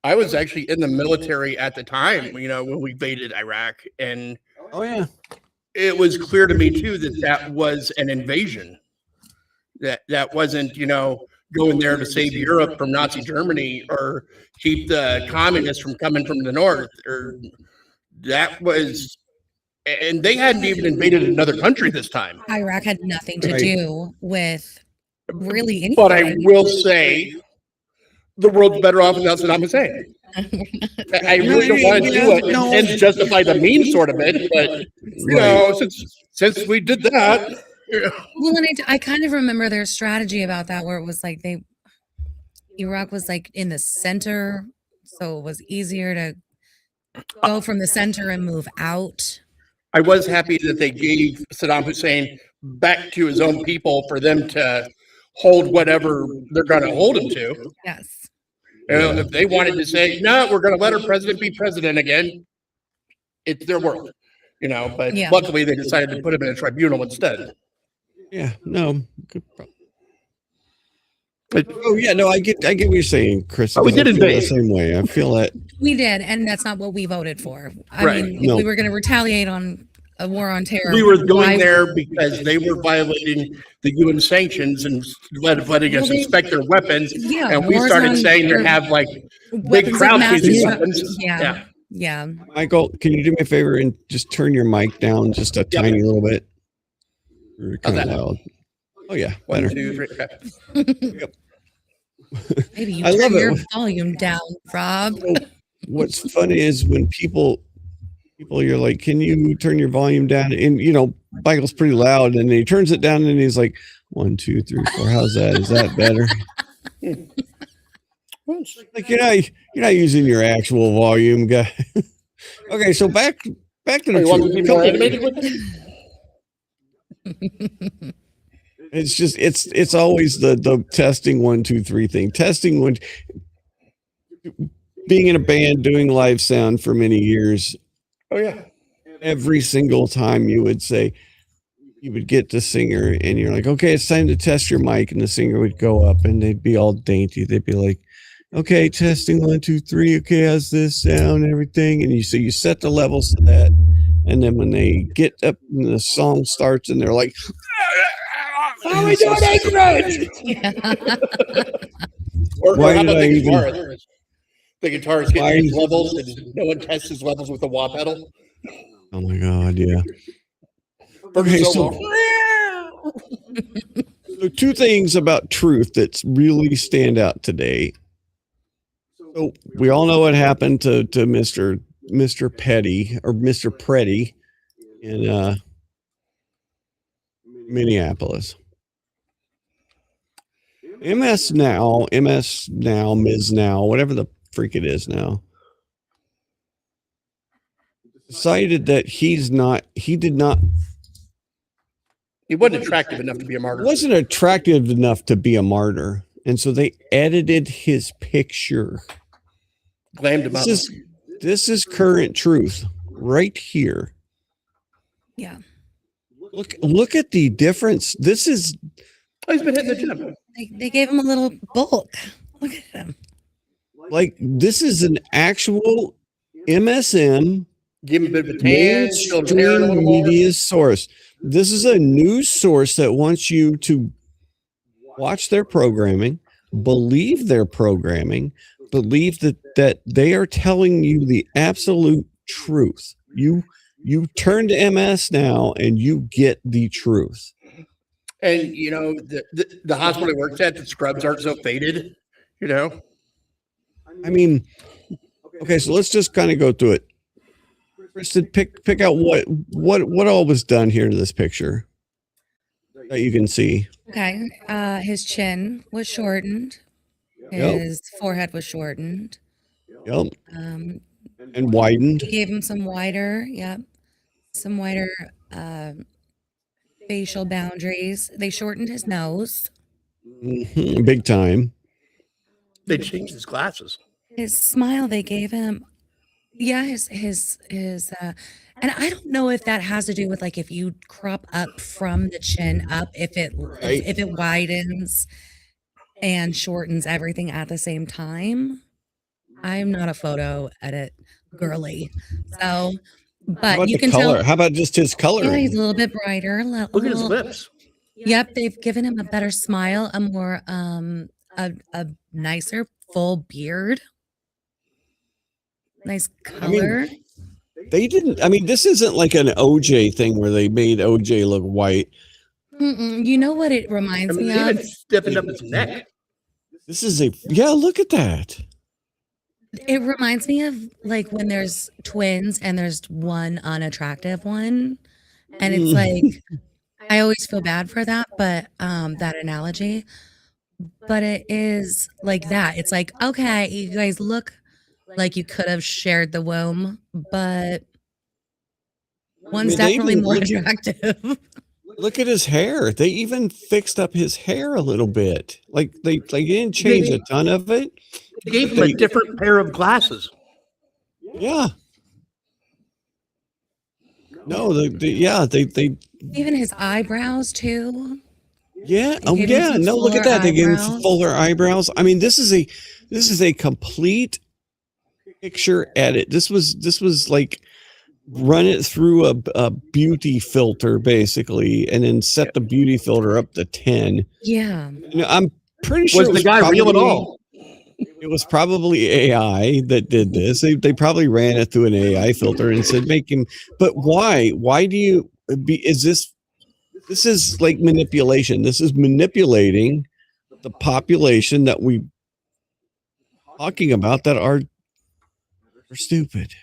C: I was actually in the military at the time, you know, when we invaded Iraq, and
A: Oh yeah.
C: it was clear to me too that was an invasion. That wasn't, you know, going there to save Europe from Nazi Germany or keep the communists from coming from the north. Or that was, and they hadn't even invaded another country this time.
B: Iraq had nothing to
A: Right.
B: do with really anything.
C: But I will say, the world's better off without Saddam Hussein. I really don't want to do it and justify the mean sort of it, but you know, since we did that,
B: Well, and I kind of remember their strategy about that, where it was like Iraq was like in the center, so it was easier to go from the center and move out.
C: I was happy that they gave Saddam Hussein back to his own people for them to hold whatever they're going to hold him to.
B: Yes.
C: You know, if they wanted to say, no, we're going to let our president be president again, it's their world, you know, but
B: Yeah.
C: luckily they decided to put him in a tribunal instead.
A: Yeah. No. Good.
C: But
A: Oh yeah. No, I get what you're saying, Chris.
C: But we
A: because
C: did
A: I feel the
C: invade.
A: same way. I feel that.
B: We did, and that's not what we voted for. I
C: Right.
B: mean, if
A: No.
B: we were going to retaliate on a war on terror.
C: We were going
B: Why-
C: there because they were violating the UN sanctions and letting us inspect their weapons.
B: Yeah,
C: And we
B: wars
C: started
B: on
C: saying they
B: terror.
C: have like big
B: Weapons of
C: crowd
B: mass
C: chasing
B: destruction.
C: weapons.
B: Yeah. Yeah.
A: Michael, can you do me a favor and just turn your mic down just a tiny little bit? You're kind of
C: that?
A: loud. Oh yeah,
C: One,
A: better.
C: 2, 3. Okay.
B: Maybe you
A: I
B: turn
A: love it.
B: your volume down, Rob.
A: What's funny is when people you're like, can you turn your volume down? And Michael's pretty loud, and he turns it down, and he's like, 1, 2, 3, 4. How's that? Is that better? Like you're not using your actual volume, guy. Okay, so back to the
C: You want me to be more
A: truth.
C: animated with it?
A: It's just it's always the testing 1, 2, 3 thing. Testing one. Being in a band, doing live sound for many years.
C: Oh yeah.
A: Every single time you would get the singer and you're like, okay, it's time to test your mic, and the singer would go up and they'd be all dainty. They'd be like, okay, testing 1, 2, 3. Okay, how's this sound? Everything. And you set the levels to that. And then when they get up and the song starts and they're like,
C: How are we doing, Anchorage? Or
A: Why
C: how
A: did
C: about
A: I
C: the
A: even-
C: guitarist? The guitarist
A: Why-
C: getting his levels, and no one tests his levels with the wah pedal.
A: oh my God, yeah.
C: For
A: Okay,
C: so
A: so-
C: long.
A: So 2 things about truth that really stand out today. So we all know what happened to Mr. Petty or Mr. Preddy in Minneapolis. Ms. Now, Ms. Now, whatever the freak it is now, decided that he
C: wasn't attractive enough to be a martyr.
A: wasn't attractive enough to be a martyr. And so they edited his picture.
C: Glammed him up.
A: This is current truth right here.
B: Yeah.
A: Look at the difference. This is
C: Oh, he's been hitting the gym.
B: They gave him a little bulk. Look at him.
A: like this is an actual MSM
C: Give him a bit of a tan. show him hair a
A: mainstream
C: little more.
A: media source. This is a news source that wants you to watch their programming, believe their programming, believe that they are telling you the absolute truth. You turn to MS now and you get the truth.
C: And the hospital he works at, the scrubs aren't so faded.
A: I mean, okay, so let's just kind of go through it. Kristen, pick out what all was done here to this picture that you can see.
B: Okay. His chin was shortened.
A: Yep.
B: His forehead was shortened.
A: Yep,
B: Um,
A: and widened.
B: He gave him some wider facial boundaries. They shortened his nose.
A: Big time.
C: They changed his glasses.
B: His smile they gave him. Yeah, his and I don't know if that has to do with like if you crop up from the chin up, if it widens and shortens everything at the same time. I'm not a photo edit girly. So,
A: How
B: but
A: about
B: you
A: the
B: can
A: color?
B: tell
A: How about just his
B: yeah,
A: coloring?
B: he's a little bit brighter.
C: Look at his lips.
B: Yep, they've given him a better smile, a more a nicer full beard. Nice color.
A: They didn't. I mean, this isn't like an OJ thing where they made OJ look white.
B: You know what it reminds me
C: They
B: of?
C: even stiffened up his neck.
A: This is look at that.
B: It reminds me of like when there's twins and there's one unattractive one. And it's like I always feel bad for that, but that analogy. But it is like that. It's like, okay, you guys look like you could have shared the womb, but one's
A: they
B: definitely
A: even
B: more
A: look at-
B: attractive.
A: Look at his hair. They even fixed up his hair a little bit. Like they didn't change a ton of it.
C: They gave him a different pair of glasses.
A: Yeah. No, they
B: Even his eyebrows too.
A: yeah.
B: They
A: Oh
B: gave him
A: yeah.
B: some
A: No, look at
B: fuller
A: that. They gave him some
B: eyebrows.
A: fuller eyebrows. I mean, this is a complete picture edit. This was like run it through a beauty filter basically, and then set the beauty filter up to 10.
B: Yeah.
A: I'm pretty sure
C: Was the guy real at all?
A: It was probably AI that did this. They probably ran it through an AI filter and said, make him. But why? Why do you is this is like manipulation. This is manipulating the population that we talking about that are stupid.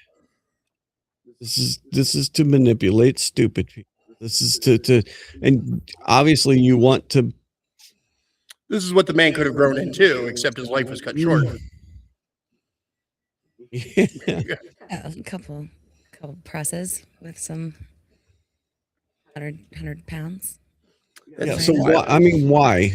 A: This is to manipulate stupid people. This is to and obviously you want to.
C: This is what the man could have grown into, except his life was cut short.
A: Yeah.
B: A couple presses with some 100 pounds.
A: Yeah, so why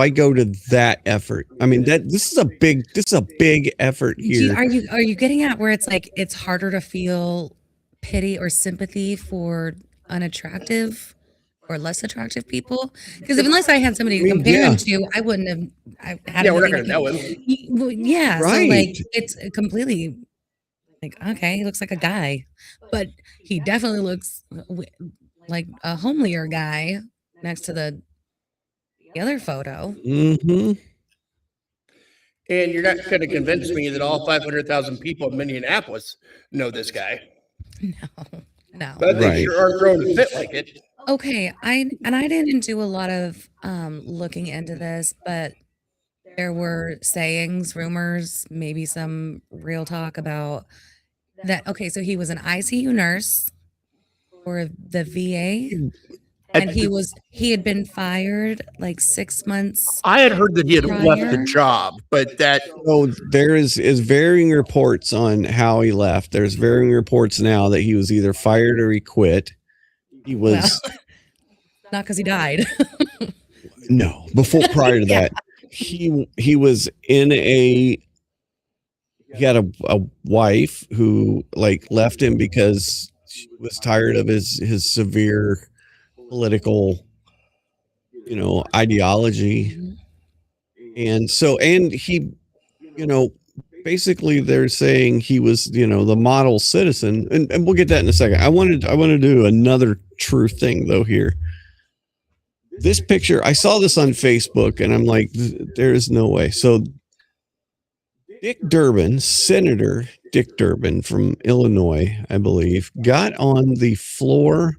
A: go to that effort? I mean, this is a big effort here.
B: Are you getting at where it's like it's harder to feel pity or sympathy for unattractive or less attractive people? Because unless I had somebody to compare him to, I wouldn't have.
C: We're not going to know him.
B: Well, yeah,
A: right.
B: So like it's completely like, okay, he looks like a guy, but he definitely looks like a homelier guy next to the other photo.
A: Mm-hmm.
C: And you're not going to convince me that all 500,000 people in Minneapolis know this guy.
B: No.
C: But they sure are grown to fit like it.
B: Okay, I didn't do a lot of looking into this, but there were sayings, rumors, maybe some real talk about that. Okay, so he was an ICU nurse for the VA, and he had been fired like 6 months.
C: I had heard that he had left the
B: prior.
C: job, but that
A: There is varying reports on how he left. There's varying reports now that he was either fired or he quit. He was
B: Not because he died.
A: no prior to that. He was in he had a wife who like left him because she was tired of his severe political ideology. And he basically they're saying he was the model citizen, and we'll get that in a second. I wanted to do another true thing though here. This picture, I saw this on Facebook and I'm like, there is no way. So Senator Dick Durbin from Illinois, I believe, got on the floor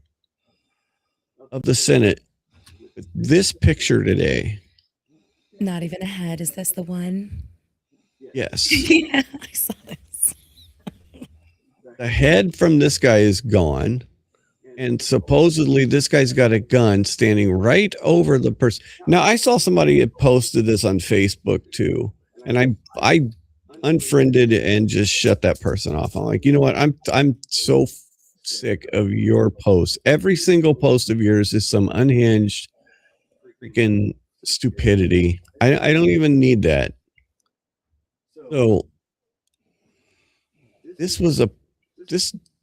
A: of the Senate with this picture today.
B: Not even a head. Is this the one?
A: Yes.
B: Yeah, I saw this.
A: The head from this guy is gone. And supposedly this guy's got a gun standing right over the person. Now, I saw somebody had posted this on Facebook too. And I unfriended and just shut that person off. I'm like, you know what? I'm so sick of your posts. Every single post of yours is some unhinged freaking stupidity. I don't even need that. So this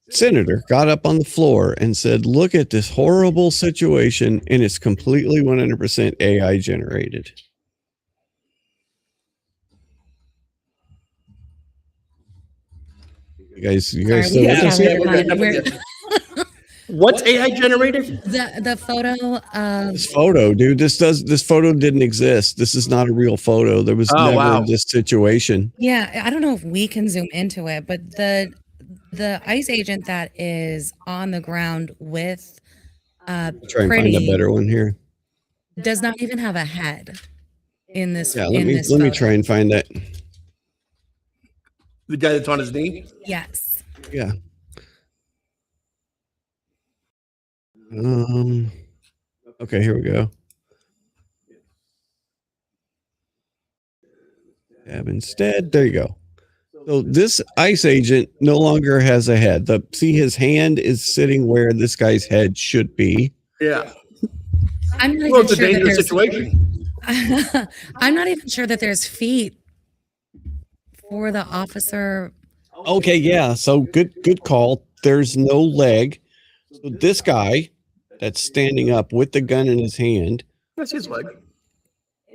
A: senator got up on the floor and said, look at this horrible situation, and it's completely 100% AI generated. You guys
C: What's AI generated?
B: The photo of
A: this photo, dude. This photo didn't exist. This is not a real photo. There was never this situation.
B: Yeah, I don't know if we can zoom into it, but the ICE agent that is on the ground with
A: Try and find a better one here.
B: does not even have a head in this.
A: Yeah, let me try and find that.
C: The guy that's on his knee?
B: Yes.
A: Yeah. Okay, here we go. Instead, there you go. So this ICE agent no longer has a head. See, his hand is sitting where this guy's head should be.
C: Yeah.
B: I'm not
C: Well,
B: even
C: it's a
B: sure
C: dangerous situation.
B: I'm not even sure that there's feet for the officer.
A: Okay, yeah. So good call. There's no leg. So this guy that's standing up with the gun in his hand.
C: That's his leg.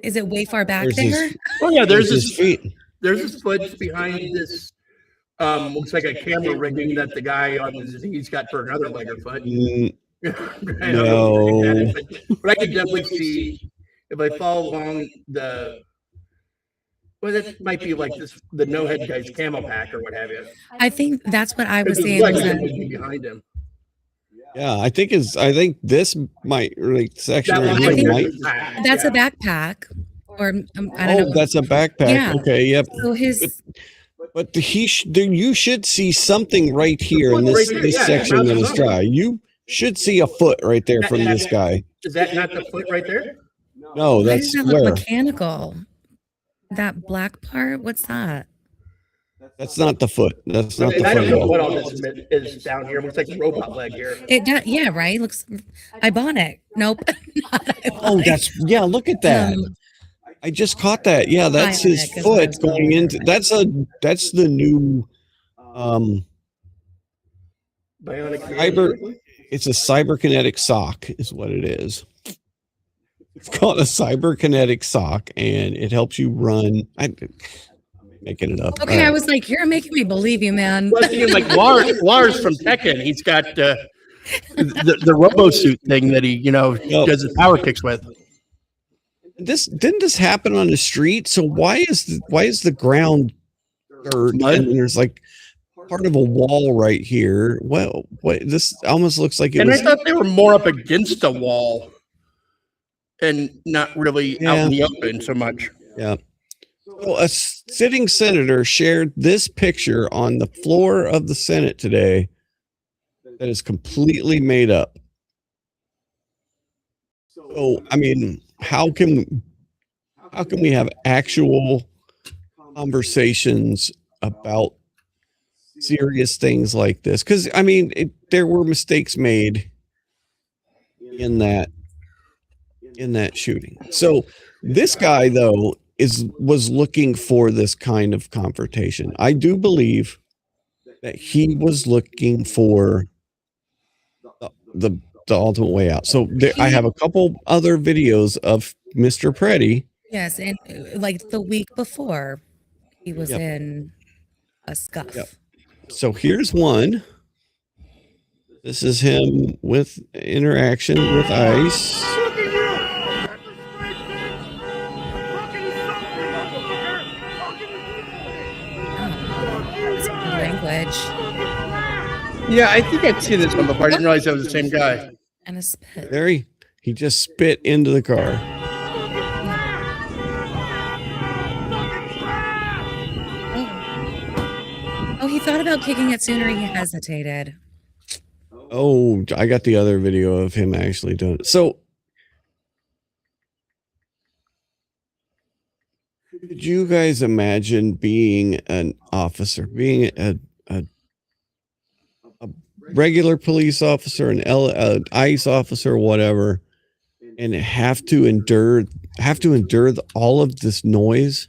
B: Is it way far back
A: There's
B: there?
C: Oh yeah, there's
A: his feet.
C: There's his foot behind this Looks like a camera rigging that the guy on the Z's got for another leg or foot.
A: Mm,
C: I don't know
A: no.
C: what that is, but I could definitely see if I follow along the. Well, that might be like this, the no head guy's camel pack or what have you.
B: I think that's what I was
C: His
B: saying.
C: leg
B: Was
C: is
B: that,
C: maybe behind him.
A: Yeah, I think this might like section
C: That
A: right
C: one
A: here
B: I think
A: might.
B: that's
C: yeah.
B: a backpack, or I don't
A: Oh,
B: know.
A: that's a backpack.
B: Yeah.
A: Okay, yep.
B: So his
A: But you should see something right here in this
C: Right there,
A: this
C: yeah,
A: section
C: mouth
A: that
C: is
A: is
C: on.
A: dry. You should see a foot right there from this guy.
C: Is that not the foot right there?
A: No,
B: why
A: that's
B: does that look
A: where.
B: mechanical? That black part, what's that?
A: That's not the foot. That's not the
C: And I
A: foot
C: don't
A: at
C: know
A: all.
C: what all this is down here. It looks like a robot leg here.
B: It does, yeah, right. Looks Ibonic. Nope. Not
A: Oh,
B: Ibonic.
A: that's look at that. I just caught that. Yeah, that's his
B: Bionic is what I
A: foot
B: was
A: going
B: looking
A: into. That's the new
C: Bionic
A: cyber. It's a cyberkinetic sock, is what it is. It's called a cyberkinetic sock, and it helps you run. I'm making it up.
B: Okay, I was like, you're making me believe you, man.
C: Well, even like Lars from Tekken, he's got the robo suit thing that he
A: Yep.
C: does his power kicks with.
A: Didn't this happen on the street? So why is the ground dirt
C: Mud?
A: and there's like part of a wall right here? Well, what this almost looks like it
C: And I
A: was.
C: thought they were more up against a wall and not really out in the open so much.
A: Yeah. So a sitting senator shared this picture on the floor of the Senate today that is completely made up. So, I mean, how can we have actual conversations about serious things like this? Because I mean, there were mistakes made in that shooting. So this guy though was looking for this kind of confrontation. I do believe that he was looking for the ultimate way out. So I have a couple other videos of Mr. Preddy.
B: Yes, and like the week before, he was in a scuff.
A: Yep. So here's one. This is him with interaction with ICE.
B: That's good language
C: Yeah, I think I'd seen this one before. I didn't realize that was the same guy.
B: and a spit.
A: There he just spit into the car.
B: Oh, he thought about kicking it sooner. He hesitated.
A: Oh, I got the other video of him actually doing it. So could you guys imagine being an officer, being a regular police officer, an ICE officer, whatever, and have to endure all of this noise?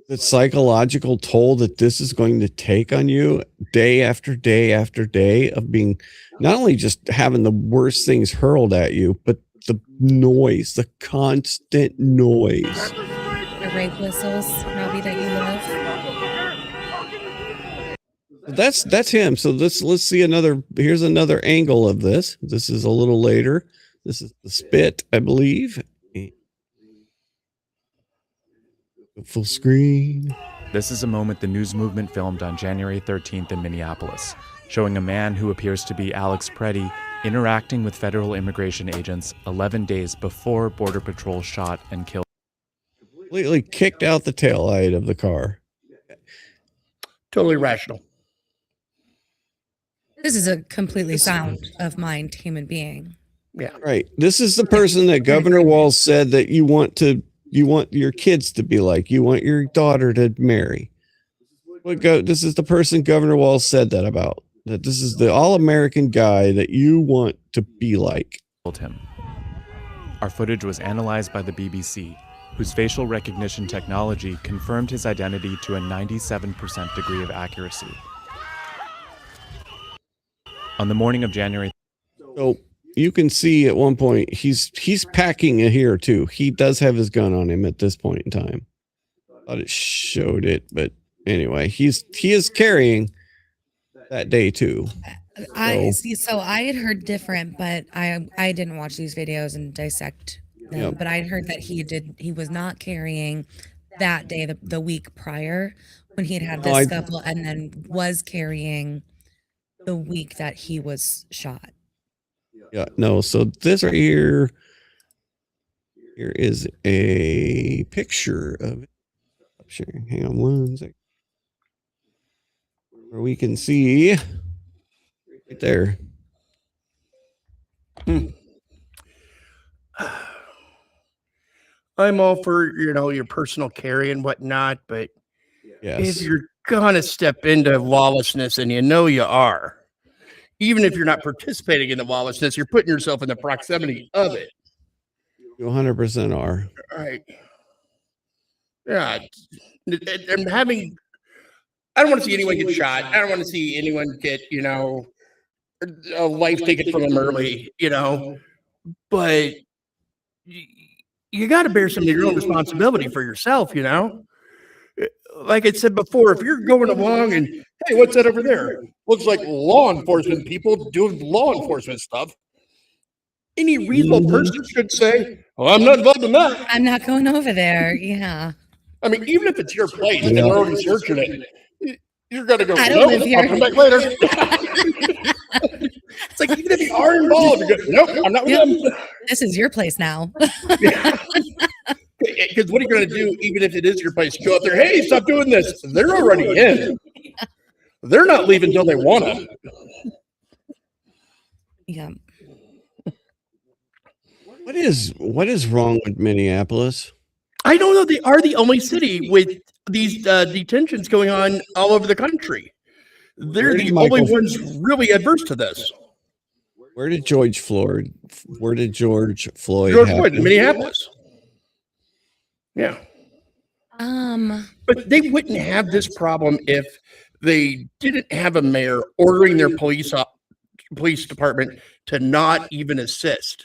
A: The psychological toll that this is going to take on you day after day after day of being not only just having the worst things hurled at you, but the noise, the constant noise.
B: The rape whistles, Robbie, that you love.
A: That's him. So let's see here's another angle of this. This is a little later. This is the spit, I believe. Full screen.
G: This is a moment the news movement filmed on January 13th in Minneapolis, showing a man who appears to be Alex Preddy interacting with federal immigration agents 11 days before Border Patrol shot and killed.
A: Completely kicked out the taillight of the car.
C: Totally rational.
B: This is a completely sound of mind human being.
C: Yeah.
A: Right. This is the person that Governor Walz said that you want your kids to be like, you want your daughter to marry. This is the person Governor Walz said that about. That this is the all-American guy that you want to be like.
G: Him. Our footage was analyzed by the BBC, whose facial recognition technology confirmed his identity to a 97% degree of accuracy. On the morning of January.
A: So you can see at one point he's packing it here too. He does have his gun on him at this point in time. Thought it showed it, but anyway, he is carrying that day too.
B: I see. So I had heard different, but I didn't watch these videos and dissect them.
A: Yep.
B: But I heard that he was not carrying that day, the week prior, when he had this scuffle, and then was carrying the week that he was shot.
A: Yeah, no. So this right here is a picture of it. Sharing. Hang on one second. Where we can see right there.
C: I'm all for, your personal carry and whatnot, but
A: Yes.
C: if you're gonna step into lawlessness, and you are, even if you're not participating in the lawlessness, you're putting yourself in the proximity of it.
A: You 100% are.
C: Right. Yeah. And I don't want to see anyone get shot. I don't want to see anyone get, a life taken from them early, but you got to bear some of your own responsibility for yourself, Like I said before, if you're going along and, hey, what's that over there? Looks like law enforcement people doing law enforcement stuff. Any reasonable person should say, well, I'm not involved in that.
B: I'm not going over there. Yeah.
C: I mean, even if it's your place and they're already searching it, you're going to go,
B: I don't live here.
C: I'll come back later. It's like, even if you are involved, you go, nope, I'm not with them.
B: This is your place now.
C: Because what are you going to do, even if it is your place? Go out there, hey, stop doing this. They're already in. They're not leaving until they want to.
B: Yeah.
A: What is wrong with Minneapolis?
C: I don't know. They are the only city with these detentions going on all over the country. They're the only ones really adverse to this.
A: Where did George Floyd
C: George Floyd in Minneapolis. Yeah. But they wouldn't have this problem if they didn't have a mayor ordering their police department to not even assist.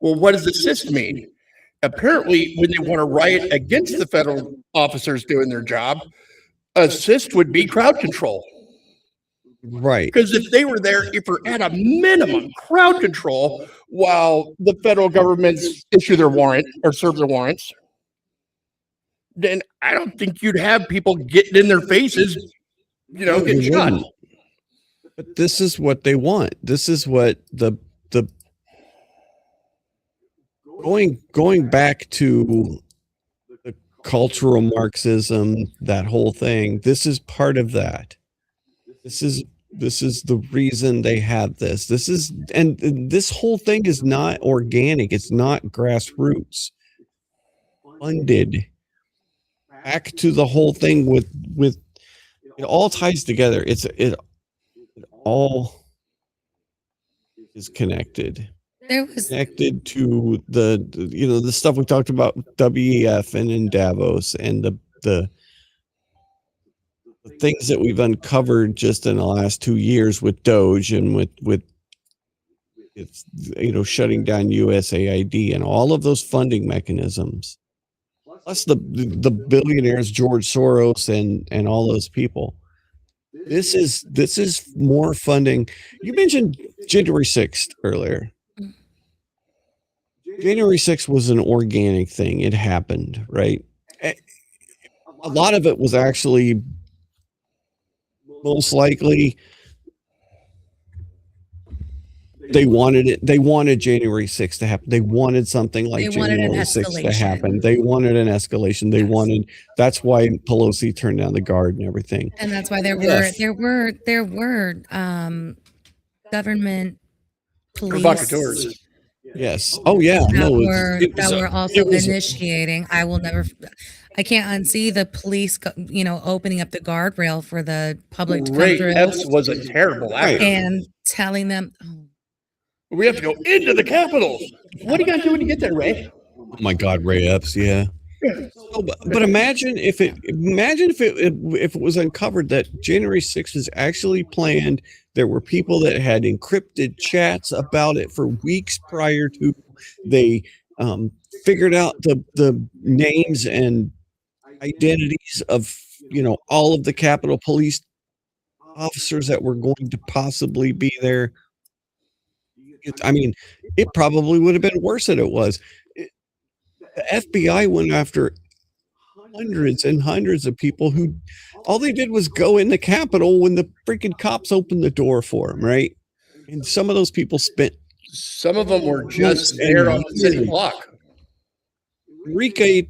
C: Well, what does assist mean? Apparently, when they want to riot against the federal officers doing their job, assist would be crowd control.
A: Right.
C: Because if they were there, if we're at a minimum crowd control while the federal governments issue their warrant or serve their warrants, then I don't think you'd have people getting in their faces, getting shot.
A: But this is what they want. This is what the going back to the cultural Marxism, that whole thing. This is part of that. This is the reason they have this. And this whole thing is not organic. It's not grassroots. Funded. Back to the whole thing with it all ties together. It all is connected. Connected to the stuff we talked about, WEF and in Davos, and the things that we've uncovered just in the last 2 years with Doge and with it's shutting down USAID and all of those funding mechanisms, plus the billionaires, George Soros and all those people. This is more funding. You mentioned January 6th earlier. January 6th was an organic thing. It happened, right? A lot of it was actually most likely they wanted it. They wanted January 6th to happen. They wanted something like January 6th to happen. They wanted an escalation. They wanted. That's why Pelosi turned down the guard and everything.
B: And that's why there were government police
C: provocateurs.
A: Yes. Oh yeah.
B: That were also initiating. I can't unsee the police, opening up the guardrail for the public to come through.
C: That was a terrible act.
B: And telling them,
C: we have to go into the Capitol. What are you gonna do when you get there, Ray?
A: Oh my God, Ray Epps, yeah. So, but imagine if it was uncovered that January 6th was actually planned. There were people that had encrypted chats about it for weeks prior to. They figured out the names and identities of all of the Capitol Police officers that were going to possibly be there. It probably would have been worse than it was. The FBI went after hundreds and hundreds of people who all they did was go in the Capitol when the freaking cops opened the door for them, right? And some of those people spent.
C: Some of them were just there on the city block.
A: Enrique,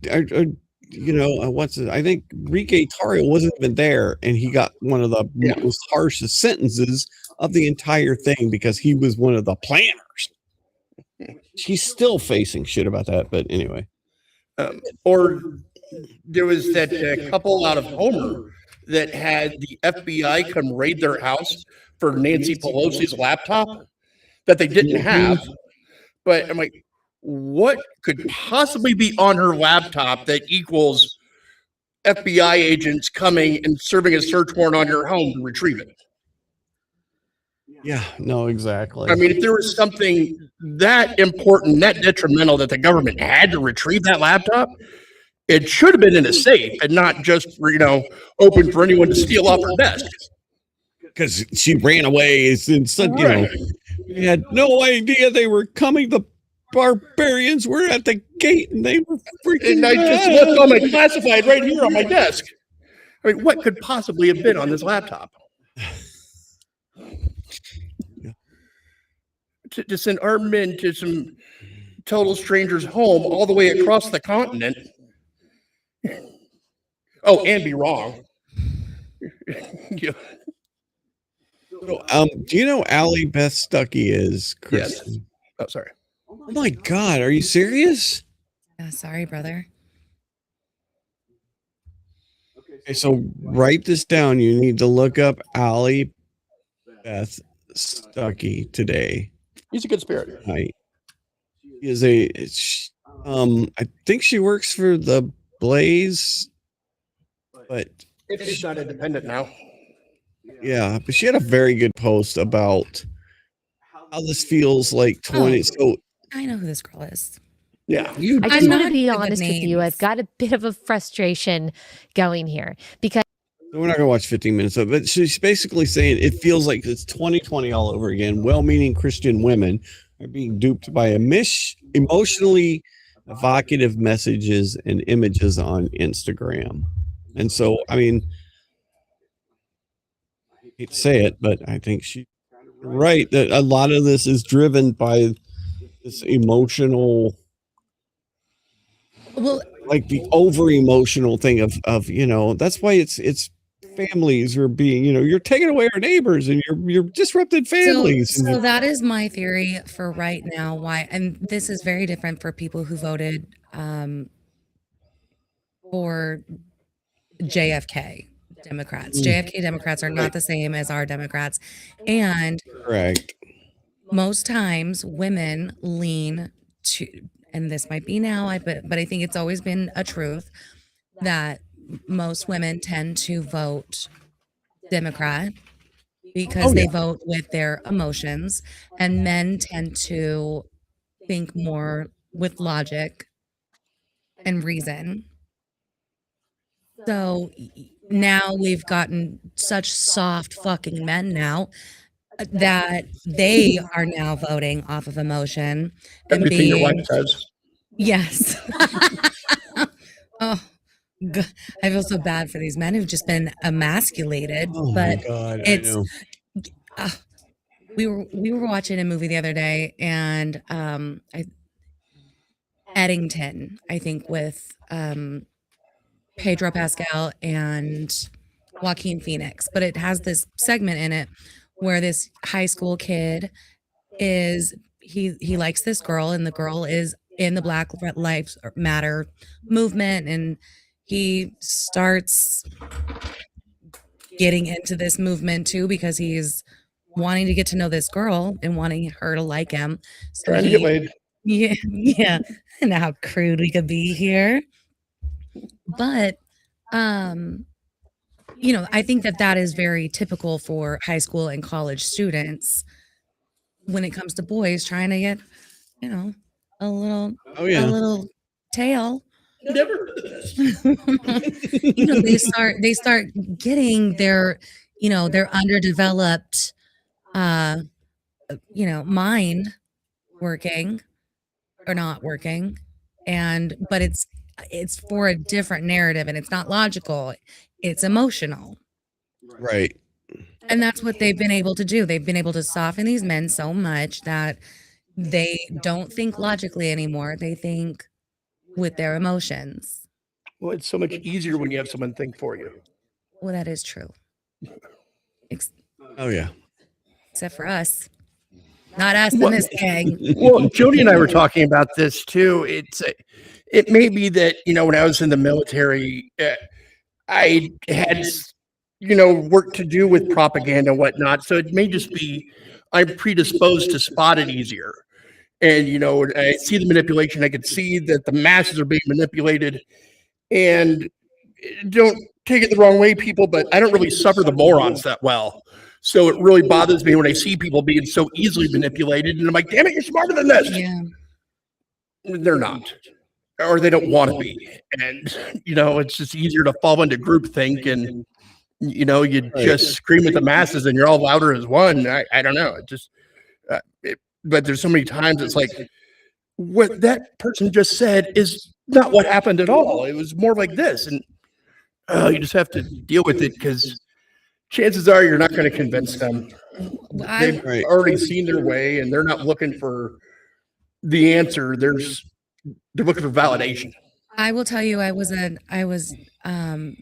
A: what's it? I think Enrique Tarrio wasn't even there, and he got one of the most harshest sentences of the entire thing because he was one of the planners. He's still facing shit about that, but anyway.
C: Or there was that couple out of Homer that had the FBI come raid their house for Nancy Pelosi's laptop that they didn't have. But I'm like, what could possibly be on her laptop that equals FBI agents coming and serving a search warrant on your home to retrieve it?
A: Yeah, no, exactly.
C: I mean, if there was something that important, that detrimental that the government had to retrieve that laptop, it should have been in a safe and not just, open for anyone to steal off her desk.
A: Because she ran away. We had no idea they were coming. The barbarians were at the gate and they were freaking.
C: And I just left all my classified right here on my desk. I mean, what could possibly have been on this laptop? To send armed men to some total stranger's home all the way across the continent. Oh, and be wrong.
A: Do you know Allie Beth Stuckey is, Chris?
C: Yes. Oh, sorry.
A: Oh my God, are you serious?
B: Sorry, brother.
A: Okay, so write this down. You need to look up Allie Beth Stuckey today.
C: He's a good spirit.
A: Right. She is I think she works for the Blaze, but
C: If he's not independent now.
A: yeah, but she had a very good post about how this feels like 20. So
B: I know who this girl is.
C: Yeah.
H: I just
B: I'm
H: want
B: not
H: to be
B: good with
H: honest with you. I've
B: names.
H: got a bit of a frustration going here because
A: we're not going to watch 15 minutes of it, but she's basically saying it feels like it's 2020 all over again. Well-meaning Christian women are being duped by emotionally evocative messages and images on Instagram. And so, I hate to say it, but I think she's right that a lot of this is driven by this emotional, like the over emotional thing of that's why it's families are being, you're taking away our neighbors and you're disrupted families.
B: So that is my theory for right now. Why, and this is very different for people who voted for JFK Democrats. JFK Democrats are not the same as our Democrats, and
A: Correct.
B: most times women lean to, and this might be now, but I think it's always been a truth that most women tend to vote Democrat because they vote with their emotions, and men tend to think more with logic and reason. So now we've gotten such soft fucking men now that they are now voting off of emotion and
C: Everything your
B: being,
C: wife says.
B: yes. Oh, God. I feel so bad for these men who've just been emasculated.
A: Oh
B: but
A: my God,
B: it's
A: I know.
B: We were watching a movie the other day, and Eddington, I think, with Pedro Pascal and Joaquin Phoenix, but it has this segment in it where this high school kid is he likes this girl, and the girl is in the Black Lives Matter movement, and he starts getting into this movement too because he's wanting to get to know this girl and wanting her to like him. So
C: Trying to get laid.
B: yeah, and how crude we could be here. But I think that is very typical for high school and college students when it comes to boys trying to get, a little tail.
C: Never
B: They start getting their, their underdeveloped, mind working or not working, but it's for a different narrative, and it's not logical, it's emotional.
A: Right.
B: And that's what they've been able to do. They've been able to soften these men so much that they don't think logically anymore. They think with their emotions.
C: Well, it's so much easier when you have someone think for you.
B: Well, that is true.
A: Oh yeah.
B: Except for us. Not us in this gang.
C: Well, Jody and I were talking about this too. It may be that, when I was in the military, I had, work to do with propaganda and whatnot. So it may just be I'm predisposed to spot it easier. And, I see the manipulation. I could see that the masses are being manipulated. And don't take it the wrong way, people, but I don't really suffer the morons that well. So it really bothers me when I see people being so easily manipulated. And I'm like, damn it, you're smarter than this.
B: Yeah.
C: They're not. Or they don't want to be. And, it's just easier to fall into groupthink and, you just scream at the masses and you're all louder as one. I don't know. It just, but there's so many times it's like, what that person just said is not what happened at all. It was more like this. And you just have to deal with it because chances are you're not going to convince them. They've already seen their way and they're not looking for the answer. They're looking for validation.
B: I will tell you, I was a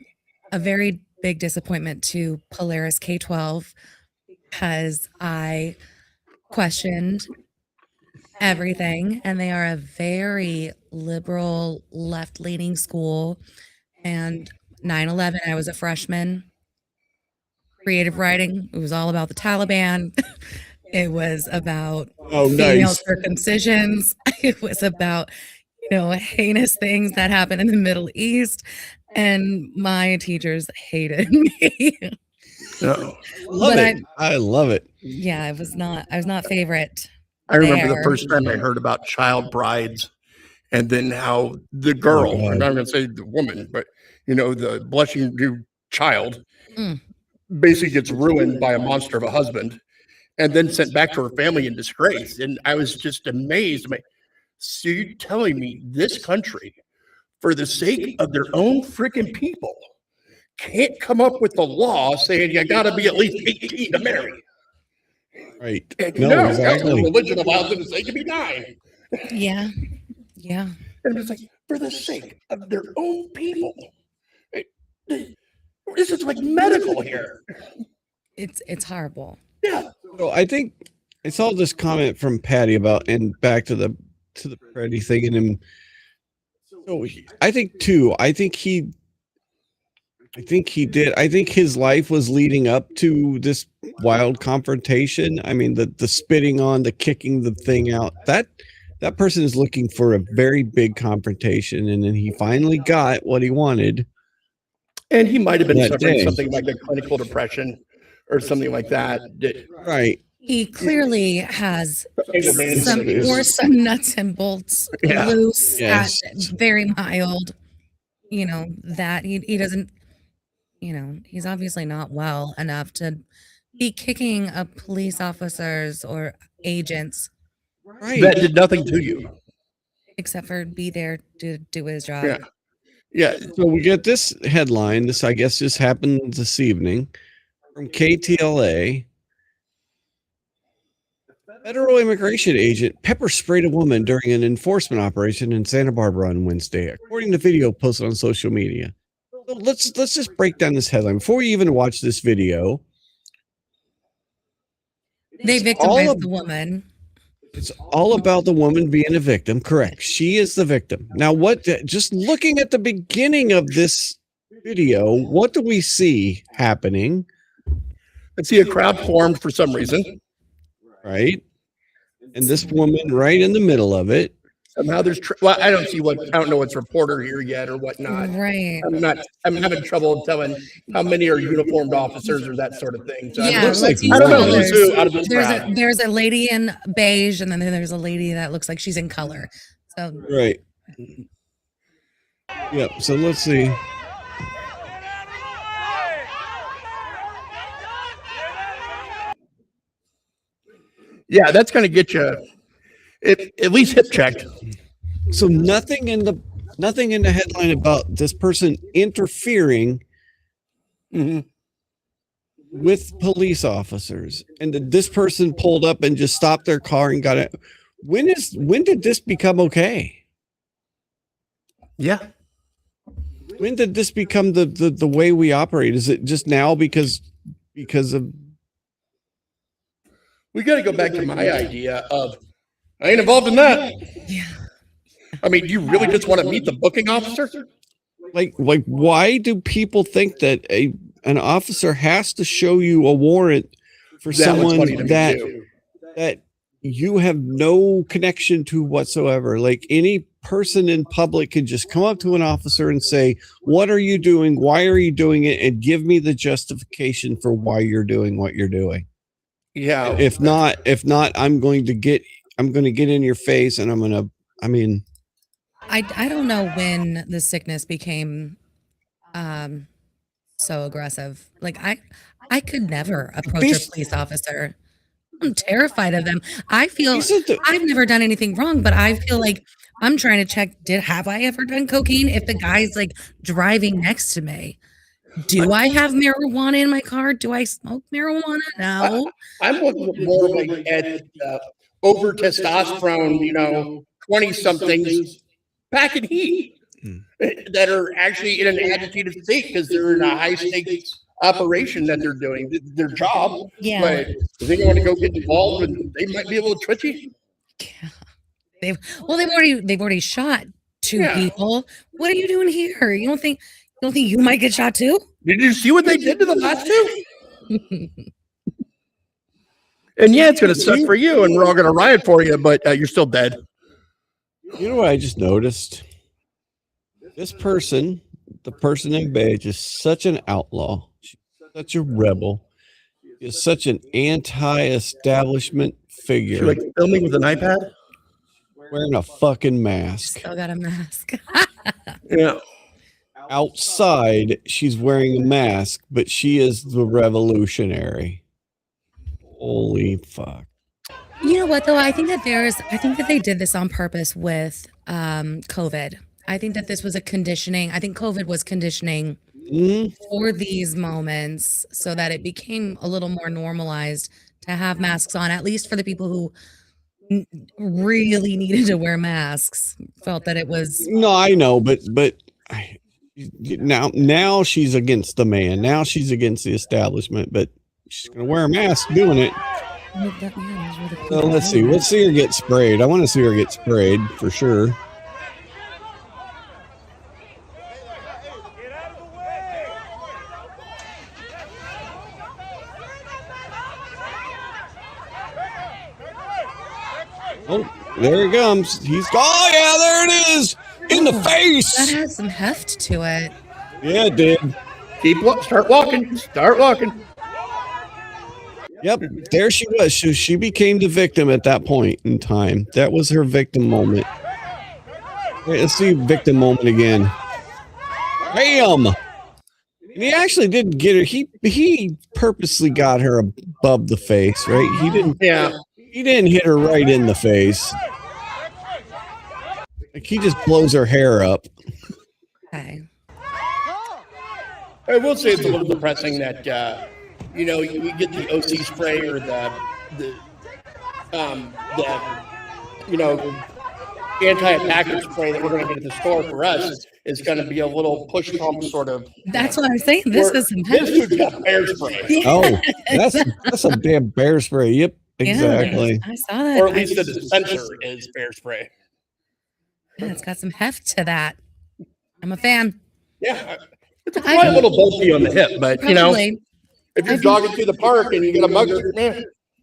B: very big disappointment to Polaris K-12 because I questioned everything, and they are a very liberal, left-leaning school. And 9/11, I was a freshman. Creative writing, it was all about the Taliban. It was about female circumcisions. It was about, heinous things that happen in the Middle East. And my teachers hated me.
A: I love it.
B: Yeah, I was not favorite.
C: I remember the first time I heard about child brides and then how the girl, I'm not going to say the woman, but, the blushing new child basically gets ruined by a monster of a husband and then sent back to her family in disgrace. And I was just amazed. So you're telling me this country, for the sake of their own freaking people, can't come up with the law saying you got to be at least 18 to marry?
A: Right.
C: No, exactly. Religion allows them to say you can be 9.
B: Yeah.
C: And it's like, for the sake of their own people. This is like medical here.
B: It's horrible.
C: Yeah.
A: So I think I saw this comment from Patty about, and back to the Freddie thing, and him. So I think too. I think he did. I think his life was leading up to this wild confrontation. I mean, the spitting on, the kicking the thing out. That person is looking for a very big confrontation, and then he finally got what he wanted.
C: And he might have been suffering something like a clinical depression or something like that.
A: Right.
B: He clearly has some nuts and bolts loose at very mild. That he doesn't. He's obviously not well enough to be kicking a police officers or agents.
A: Right.
C: That did nothing to you.
B: Except for be there to do his job.
C: Yeah.
A: So we get this headline. This, I guess, just happened this evening from KTLA. Federal immigration agent pepper sprayed a woman during an enforcement operation in Santa Barbara on Wednesday, according to video posted on social media. So let's just break down this headline before we even watch this video.
B: They victimized the woman.
A: It's all about the woman being a victim. Correct. She is the victim. Now, just looking at the beginning of this video, what do we see happening?
C: I see a crowd formed for some reason.
A: Right. And this woman right in the middle of it.
C: Somehow there's, I don't know what's reporter here yet or whatnot.
B: Right.
C: I'm having trouble telling how many are uniformed officers or that sort of thing. So
B: yeah,
A: looks like
C: I don't know who's who out of this crowd.
B: There's a lady in beige, and then there's a lady that looks like she's in color. So
A: right. Yep. So let's see.
C: Yeah, that's going to get you at least hip checked.
A: So nothing in the headline about this person interfering with police officers, and this person pulled up and just stopped their car and got it. When did this become okay?
C: Yeah.
A: When did this become the way we operate? Is it just now because of?
C: We got to go back to my idea of I ain't involved in that.
B: Yeah.
C: I mean, do you really just want to meet the booking officer?
A: Like why do people think that an officer has to show you a warrant for
C: That was funny
A: someone
C: to me, too.
A: that you have no connection to whatsoever? Like any person in public can just come up to an officer and say, "What are you doing? Why are you doing it?" and give me the justification for why you're doing what you're doing.
C: Yeah.
A: If not, I'm going to get in your face and
B: I don't know when the sickness became so aggressive. Like I could never approach a police officer. I'm terrified of them. I feel I've never done anything wrong, but I feel like I'm trying to check, have I ever done cocaine? If the guy's like driving next to me, do I have marijuana in my car? Do I smoke marijuana? No.
C: I'm looking more like at over testosterone, 20-somethings back in heat that are actually in an agitated state because they're in a high stakes operation that they're doing, their job.
B: Yeah.
C: But if they want to go get involved, and they might be a little twitchy.
B: Yeah. They've already shot two people. What are you doing here? You don't think you might get shot too?
C: Did you see what they did to the last two? And yeah, it's going to suck for you, and we're all going to riot for you, but you're still dead.
A: You know what I just noticed? This person, the person in beige, is such an outlaw. She's such a rebel. Is such an anti-establishment figure.
C: She's like filming with an iPad,
A: wearing a fucking mask.
B: Still got a mask.
C: Yeah.
A: Outside, she's wearing a mask, but she is the revolutionary. Holy fuck.
B: You know what though? I think that they did this on purpose with COVID. I think that this was a conditioning. I think COVID was conditioning for these moments so that it became a little more normalized to have masks on, at least for the people who really needed to wear masks. Felt that it was.
A: No, I know, but now she's against the man. Now she's against the establishment, but she's gonna wear a mask doing it. So let's see. Let's see her get sprayed. I want to see her get sprayed for sure. Oh, there he comes. Oh yeah, there it is. In the face.
B: That has some heft to it.
A: Yeah, it did.
C: Start walking. Start walking.
A: Yep, there she was. She became the victim at that point in time. That was her victim moment. Wait, let's see victim moment again. Bam! And he actually didn't get her. He purposely got her above the face, right? He didn't.
C: Yeah.
A: He didn't hit her right in the face. Like he just blows her hair up.
B: Okay.
C: I will say it's a little depressing that we get the OC spray or the anti-attacker spray that we're going to get at the store for us is going to be a little push pump sort of.
B: That's what I'm saying. This is some
C: This dude's got bear spray.
A: Oh, that's a damn bear spray. Yep, exactly.
B: Yeah, I saw that.
C: Or at least the dispenser is bear spray.
B: Yeah, it's got some heft to that. I'm a fan.
C: Yeah. It's probably a little bulky on the hip, but
B: Probably.
C: if you're jogging through the park and you get a mugger,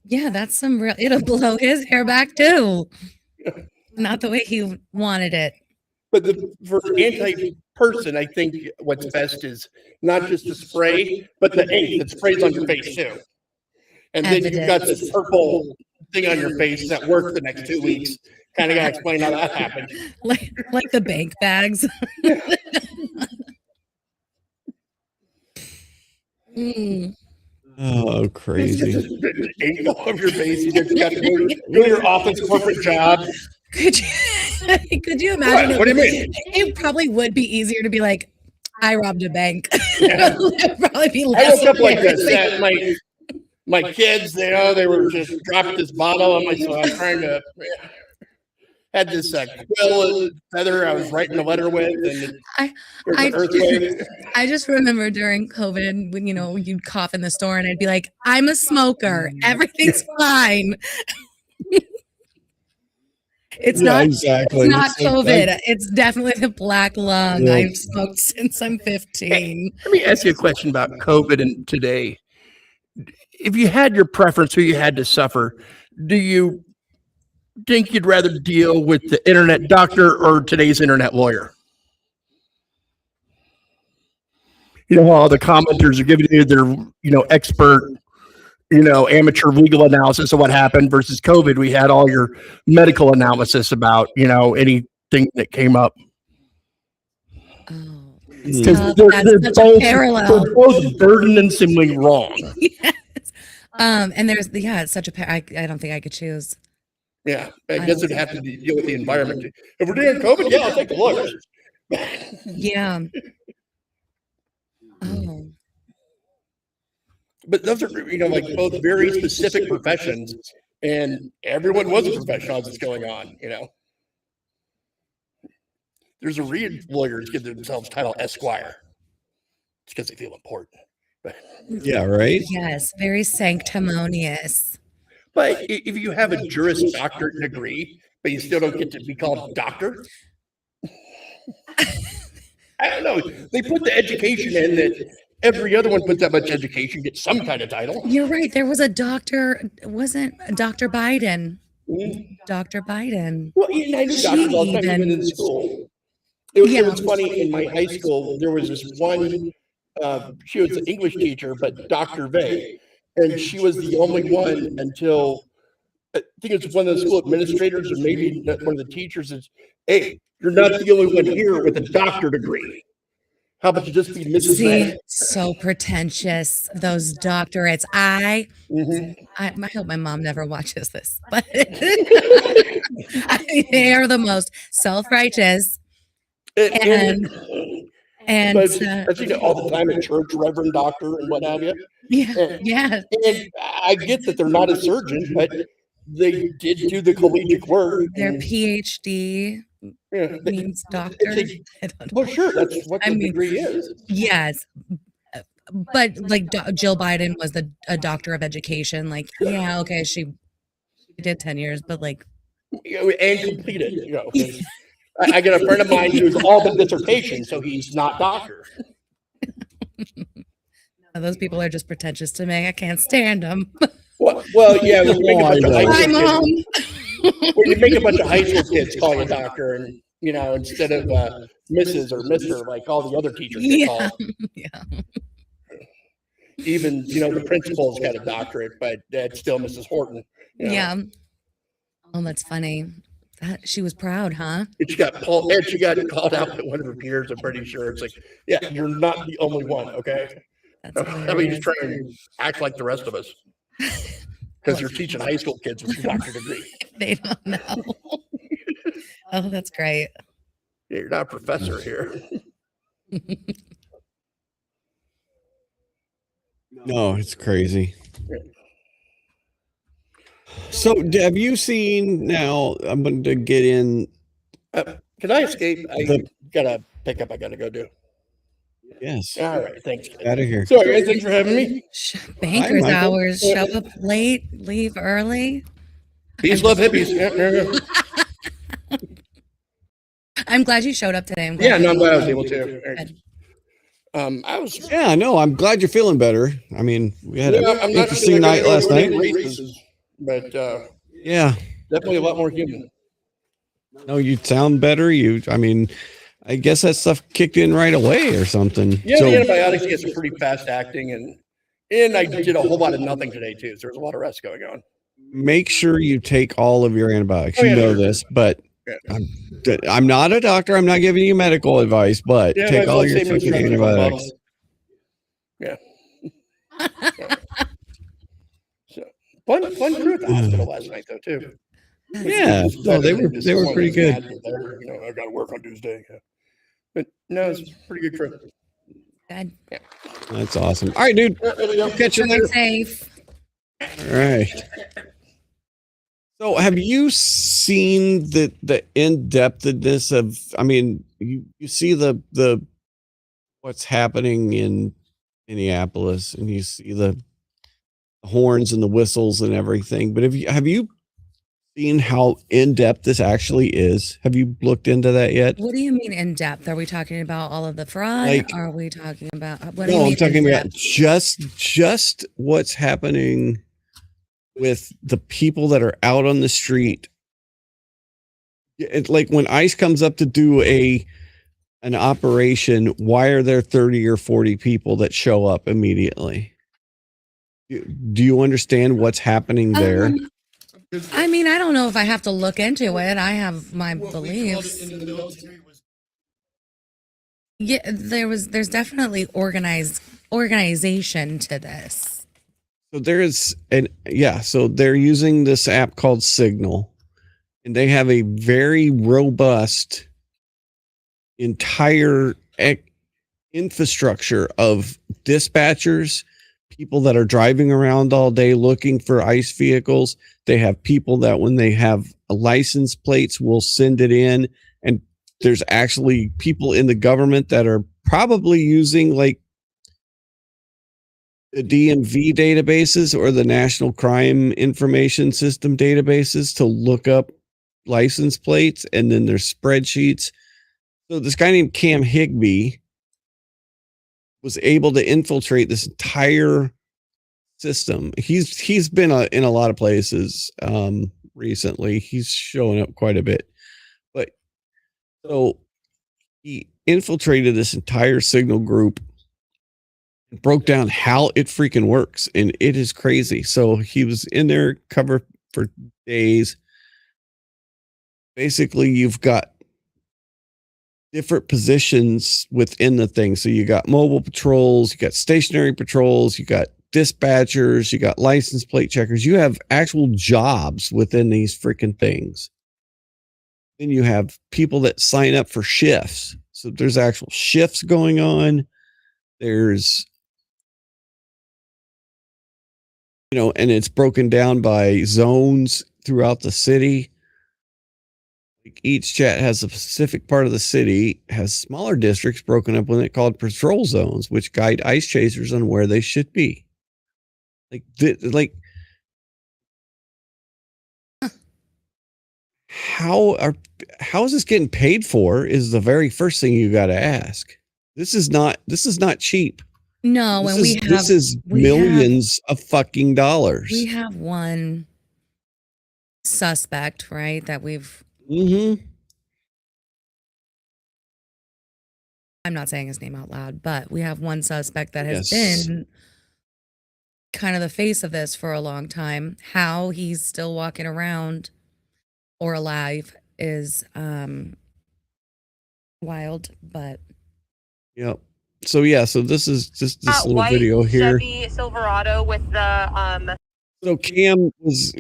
B: Yeah, that's some real. It'll blow his hair back too. Not the way he wanted it.
C: But for anti-person, I think what's best is not just the spray, but the ink that sprays on your face too. And then you've got this purple thing on your face that works the next 2 weeks Kind of got to explain how that happened.
B: like the bank bags. Mm.
A: Oh,
C: It's
A: crazy.
C: just the angle of your base. You just got to go to your office corporate job.
B: Could you imagine?
C: What do you mean?
B: It probably would be easier to be like, I robbed a bank. It'd probably be
C: I
B: less.
C: wook up like this. My kids, they were just dropped this bottle on my, so I'm trying to. Had this quill and feather I was writing a letter with, and there's an earthquake.
B: I just remember during COVID when you'd cough in the store and I'd be like, I'm a smoker. Everything's fine. It's not
A: exactly.
B: It's not
A: It's like,
B: COVID. It's definitely the black lung.
A: Yeah.
B: I've smoked since I'm 15.
C: Let me ask you a question about COVID and today. If you had your preference who you had to suffer, do you think you'd rather deal with the internet doctor or today's internet lawyer? You know how all the commenters are giving you their, expert, amateur legal analysis of what happened versus COVID. We had all your medical analysis about, anything that came up.
B: Oh,
C: Because
B: that's such a parallel.
C: they're both burdensomely wrong.
B: Yes. And there's it's such a I don't think I could choose.
C: Yeah, I guess it'd have to deal with the environment. If we're doing COVID, yeah, I'll take the lawyers.
B: Yeah. Oh.
C: But those are, like both very specific professions, and everyone was a professional as it's going on, There's a reason lawyers give themselves title Esquire. It's because they feel important. But,
A: Yeah, right.
B: Yes, very sanctimonious.
C: but if you have a Juris Doctorate degree, but you still don't get to be called doctor, I don't know. They put the education in that every other one puts that much education, gets some kind of title.
B: You're right. There was a doctor, wasn't Dr. Biden? Dr. Biden.
C: Well, I knew doctors all the time, even in school. It was funny in my high school. There was this one. She was an English teacher, but Dr. Vay, and she was the only one until I think it's one of the school administrators or maybe one of the teachers is, hey, you're not the only one here with a doctor degree. How about you just be Mrs. Vay?
B: So pretentious, those doctorates. I hope my mom never watches this, but they are the most self-righteous. And
C: I've seen it all the time at church, reverend doctor and what have you.
B: Yeah.
C: And I get that they're not a surgeon, but they did do the collegiate work.
B: Their PhD means doctor. I don't know.
C: Well, sure, that's what the degree is.
B: Yes. But like Jill Biden was a doctor of education. Like, yeah, okay, she did 10 years, but like.
C: And completed, I get a friend of mine who's all but dissertation, so he's not doctor.
B: Those people are just pretentious to me. I can't stand them.
C: Well, yeah, when you make a bunch of high school
B: Mom.
C: kids, when you make a bunch of high school kids call you doctor, and instead of Mrs. or Mister, like all the other teachers get called.
B: Yeah.
C: Even the principal's got a doctorate, but that's still Mrs. Horton.
B: Yeah. Oh, that's funny. She was proud, huh?
C: And she got called out by one of her peers. I'm pretty sure it's like, yeah, you're not the only one. Okay. I mean, just try and act like the rest of us because you're teaching high school kids with your doctorate degree.
B: They don't know. Oh, that's great.
C: Yeah, you're not a professor here.
A: No, it's crazy. So, have you seen now? I'm going to get in.
C: Can I escape? I gotta pick up. I gotta go do.
A: Yes.
C: All right. Thanks.
A: Out of here.
C: Sorry, guys. Thanks for having me.
B: Banker's
A: Hi, Michael.
B: hours. Show up late, leave early.
C: Peace, love, hippies. Yeah.
B: I'm glad you showed up today. I'm
C: Yeah,
B: glad
C: no, I'm glad I was able to.
B: Good.
C: I was.
A: Yeah, no, I'm glad you're feeling better. I mean, we had
C: Yeah,
A: an
C: I'm not
A: interesting
C: sure
A: night last night.
C: races, but
A: Yeah.
C: definitely a lot more human.
A: No, you sound better. I guess that stuff kicked in right away or something.
C: Yeah,
A: So,
C: the antibiotics get some pretty fast acting, and I did a whole lot of nothing today too. So there's a lot of rest going on.
A: make sure you take all of your antibiotics.
C: Oh,
A: You
C: yeah,
A: know
C: sure.
A: this, but
C: Yeah.
A: I'm not a doctor. I'm not giving you medical advice, but
C: Yeah,
A: take
C: might as
A: all
C: well
A: your
C: save me
A: fucking
C: from the
A: antibiotics.
C: bottle. Yeah. So fun crew at the hospital last night though too.
A: Yeah,
C: Just
A: no,
C: better
A: they
C: than
A: were
C: just
A: they were
C: someone
A: pretty
C: who's
A: good.
C: mad that they're, I got to work on Tuesday. Yeah. But no, it's a pretty good crew.
B: Good.
C: Yeah.
A: That's awesome. All right, dude. I'll catch you
B: Drive
A: later.
B: safe.
A: All right. So, have you seen the in-depthness of? I mean, you see the what's happening in Minneapolis, and you see the horns and the whistles and everything. But have you seen how in-depth this actually is? Have you looked into that yet?
B: What do you mean in depth? Are we talking about all of the fraud?
A: Like-
B: Are we talking about what do you
A: No,
B: mean
A: I'm talking
B: in
A: about
B: depth?
A: just what's happening with the people that are out on the street. Like when ICE comes up to do an operation, why are there 30 or 40 people that show up immediately? Do you understand what's happening there?
B: I mean, I don't know if I have to look into it. I have my beliefs. Yeah, there's definitely organization to this.
A: So so they're using this app called Signal, and they have a very robust entire infrastructure of dispatchers, people that are driving around all day looking for ICE vehicles. They have people that when they have license plates will send it in, and there's actually people in the government that are probably using like the DMV databases or the National Crime Information System databases to look up license plates, and then there's spreadsheets. So this guy named Cam Higbee was able to infiltrate this entire system. He's been in a lot of places recently. He's showing up quite a bit. But so he infiltrated this entire Signal group and broke down how it freaking works, and it is crazy. So he was in there cover for days. Basically, you've got different positions within the thing. So you got mobile patrols, you got stationary patrols, you got dispatchers, you got license plate checkers. You have actual jobs within these freaking things. Then you have people that sign up for shifts. So there's actual shifts going on. There's, and it's broken down by zones throughout the city. Each chat has a specific part of the city, has smaller districts broken up with it called patrol zones, which guide ICE chasers on where they should be. How is this getting paid for is the very first thing you got to ask. This is not cheap.
B: No,
A: This is millions of fucking dollars.
B: We have one suspect, right? That we've.
A: Mm-hmm.
B: I'm not saying his name out loud, but we have one suspect that has
A: Yes.
B: been kind of the face of this for a long time. How he's still walking around or alive is wild, but
A: Yep. So this is just this little video here.
I: Chevy Silverado with the
A: So Cam was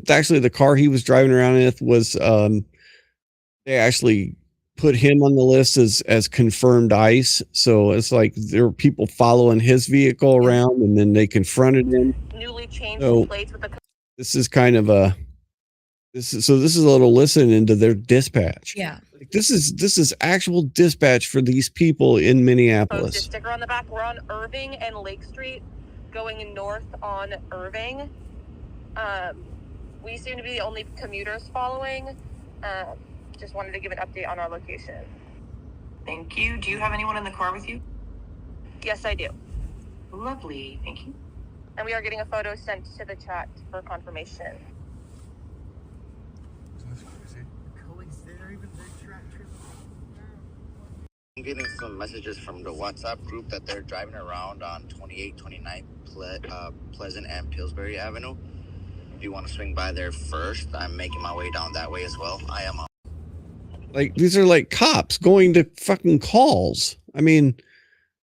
A: actually the car he was driving around with was they actually put him on the list as confirmed ICE. So it's like there were people following his vehicle around, and then they confronted him.
I: newly changed
A: So
I: plates with the
A: this is kind of this is a little listen into their dispatch.
B: yeah.
A: Like, this is actual dispatch for these people in
I: posted
A: Minneapolis.
I: sticker on the back. We're on Irving and Lake Street, going north on Irving. We seem to be the only commuters following. Just wanted to give an update on our location.
J: Thank you. Do you have anyone in the car with you?
I: Yes, I do.
J: Lovely. Thank you.
I: And we are getting a photo sent to the chat for confirmation.
K: I'm getting some messages from the WhatsApp group that they're driving around on 28, 29 Pleasant and Pillsbury Avenue. if you want to swing by there first, I'm making my way down that way as well. I am.
A: Like, these are like cops going to fucking calls. I mean,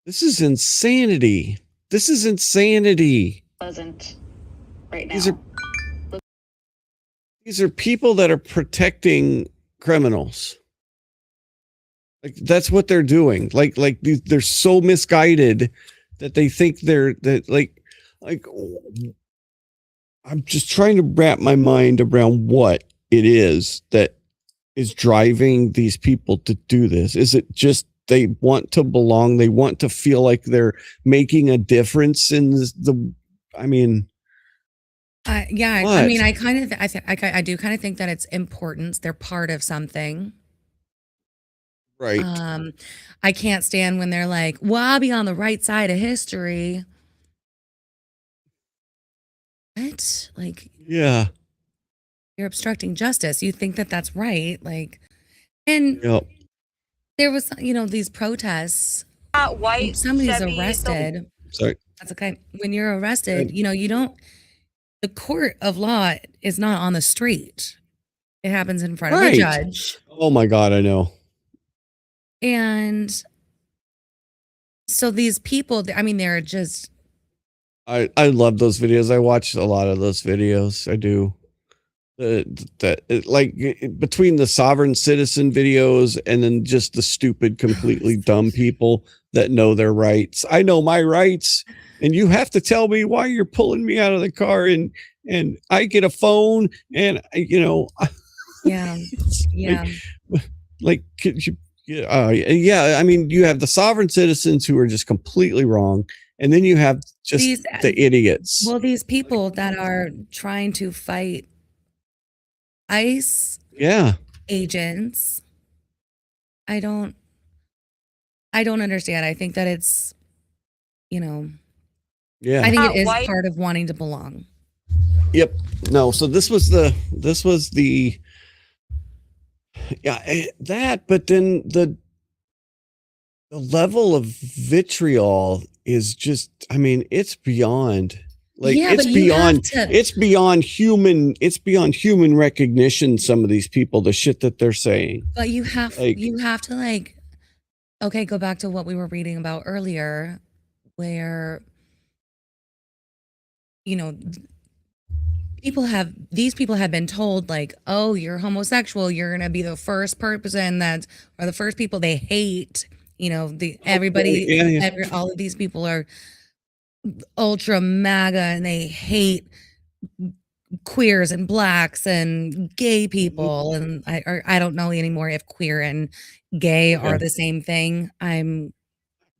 A: this is insanity. This is insanity.
L: Pleasant right now.
A: These are people that are protecting criminals. Like, that's what they're doing. Like they're so misguided that they think like I'm just trying to wrap my mind around what it is that is driving these people to do this. Is it just they want to belong? They want to feel like they're making a difference in I mean,
B: yeah,
A: what?
B: I mean, I do kind of think that it's important. They're part of something.
A: Right.
B: I can't stand when they're like, well, I'll be on the right side of history. What? Like,
A: Yeah.
B: you're obstructing justice. You think that that's right. Like, and
A: Yep.
B: there was, these protests.
I: White
B: Somebody's
I: Chevy,
B: arrested.
A: Sorry.
B: That's okay. When you're arrested, you don't, the court of law is not on the street. It happens in front of a judge.
A: Oh my God, I know.
B: And so these people, I mean, they're just.
A: I love those videos. I watch a lot of those videos. I do. Like between the sovereign citizen videos and then just the stupid, completely dumb people that know their rights. I know my rights, and you have to tell me why you're pulling me out of the car, and I get a phone, and
B: Yeah. Yeah.
A: Like could you? Yeah, I mean, you have the sovereign citizens who are just completely wrong, and then you have just the idiots.
B: Well, these people that are trying to fight ICE agents, I don't understand. I think that it's, I think it is part of wanting to belong.
A: Yep. No. So this was the that, but then the level of vitriol is just, I mean, it's beyond, like, it's beyond human recognition. Some of these people, the shit that they're saying.
B: But you have to like, okay, go back to what we were reading about earlier, where, these people have been told, like, oh, you're homosexual, you're gonna be the first person or the first people they hate. All of these people are ultra MAGA and they hate queers and blacks and gay people. And I don't know anymore if queer and gay are the same thing.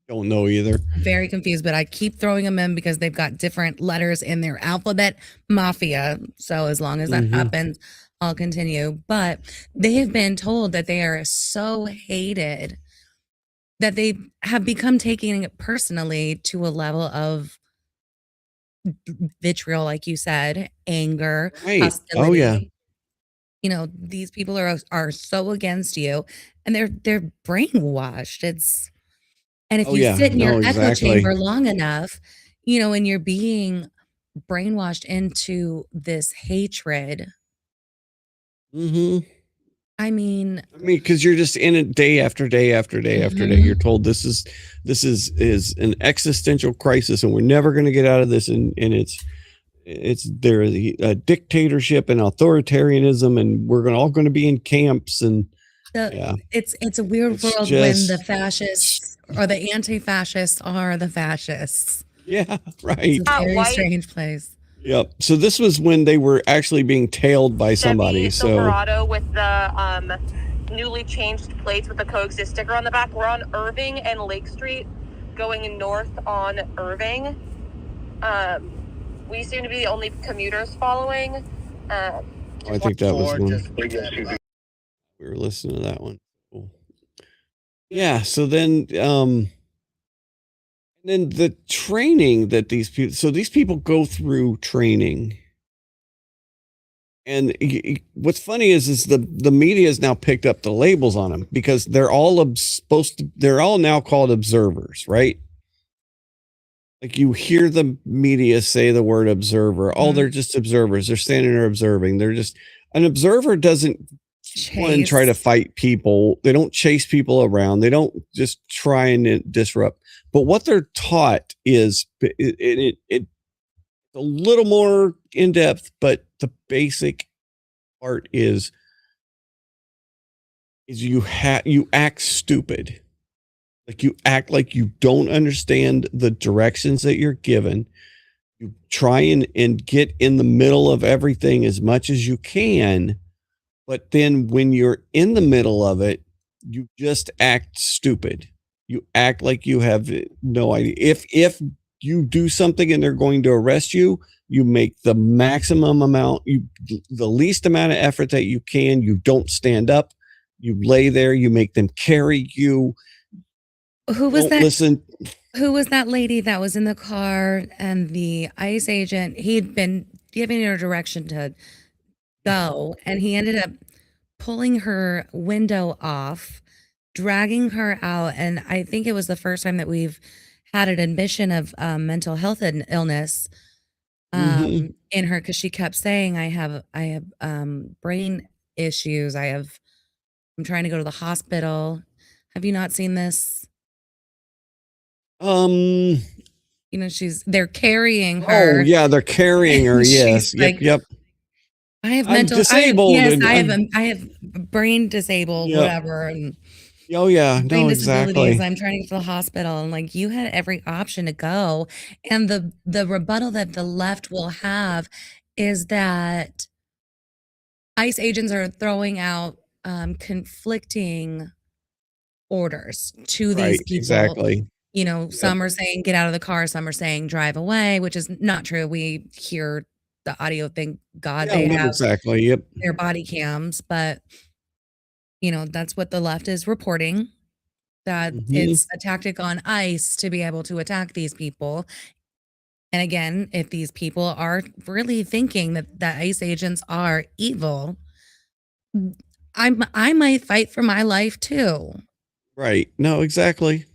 A: Don't know either.
B: Very confused, but I keep throwing them in because they've got different letters in their alphabet mafia. So as long as that happens, I'll continue. But they have been told that they are so hated that they have become taking it personally to a level of vitriol, like you said, anger, hostility.
A: Oh yeah.
B: These people are so against you, and they're brainwashed. And if you sit in your echo chamber long enough, and you're being brainwashed into this hatred. I mean,
A: because you're just in it day after day after day after day. You're told this is an existential crisis, and we're never going to get out of this. And it's there a dictatorship and authoritarianism, and we're all going to be in camps. And
B: it's a weird world when the fascists or the anti-fascists are the fascists.
A: Yeah, right.
B: It's a very strange place.
A: Yep. So this was when they were actually being tailed by somebody.
I: Silverado with the newly changed plates with the coexist sticker on the back. We're on Irving and Lake Street, going north on Irving. We seem to be the only commuters following.
A: I think that was one. We were listening to that one. Cool. Yeah. So then, then the training that these people go through training. And what's funny is the media has now picked up the labels on them because they're all now called observers, right? like you hear the media say the word observer. Oh, they're just observers. They're standing there observing. They're just an observer doesn't one try to
B: Chase.
A: fight people. They don't chase people around. They don't just try and disrupt. But what they're taught is it's a little more in depth, but the basic part is you act stupid. Like you act like you don't understand the directions that you're given. You try and get in the middle of everything as much as you can. But then when you're in the middle of it, you just act stupid. You act like you have no idea. If you do something and they're going to arrest you, you make the maximum amount, the least amount of effort that you can. You don't stand up. You lay there. You make them carry you.
B: Who was
A: Don't
B: that?
A: listen.
B: Who was that lady that was in the car and the ICE agent? He'd been giving her direction to go, and he ended up pulling her window off, dragging her out. And I think it was the first time that we've had an admission of mental health and illness in her, because she kept saying, I have brain issues. I'm trying to go to the hospital. Have you not seen this?
A: Um.
B: You know, they're carrying
A: Oh
B: her.
A: yeah, they're carrying her.
B: And
A: Yes.
B: she's
A: Yep.
B: like,
A: Yep.
B: I have
A: I'm disabled.
B: yes,
A: And
B: I have brain disabled,
A: yep.
B: whatever, and
A: Oh yeah.
B: brain
A: No.
B: disabilities.
A: Exactly.
B: I'm trying to get to the hospital, and like you had every option to go. And the rebuttal that the left will have is that ICE agents are throwing out conflicting orders to these
A: Right.
B: people.
A: Exactly.
B: You know,
A: Yep.
B: some are saying get out of the car, some are saying drive away, which is not true. We hear the audio, thank God
A: Yeah.
B: they
A: No.
B: have
A: Exactly. Yep.
B: their body cams, but you know, that's what the left is reporting, that
A: Mhm.
B: it's a tactic on ICE to be able to attack these people. And again, if these people are really thinking that ICE agents are evil, I might fight for my life too.
A: Right. No. Exactly.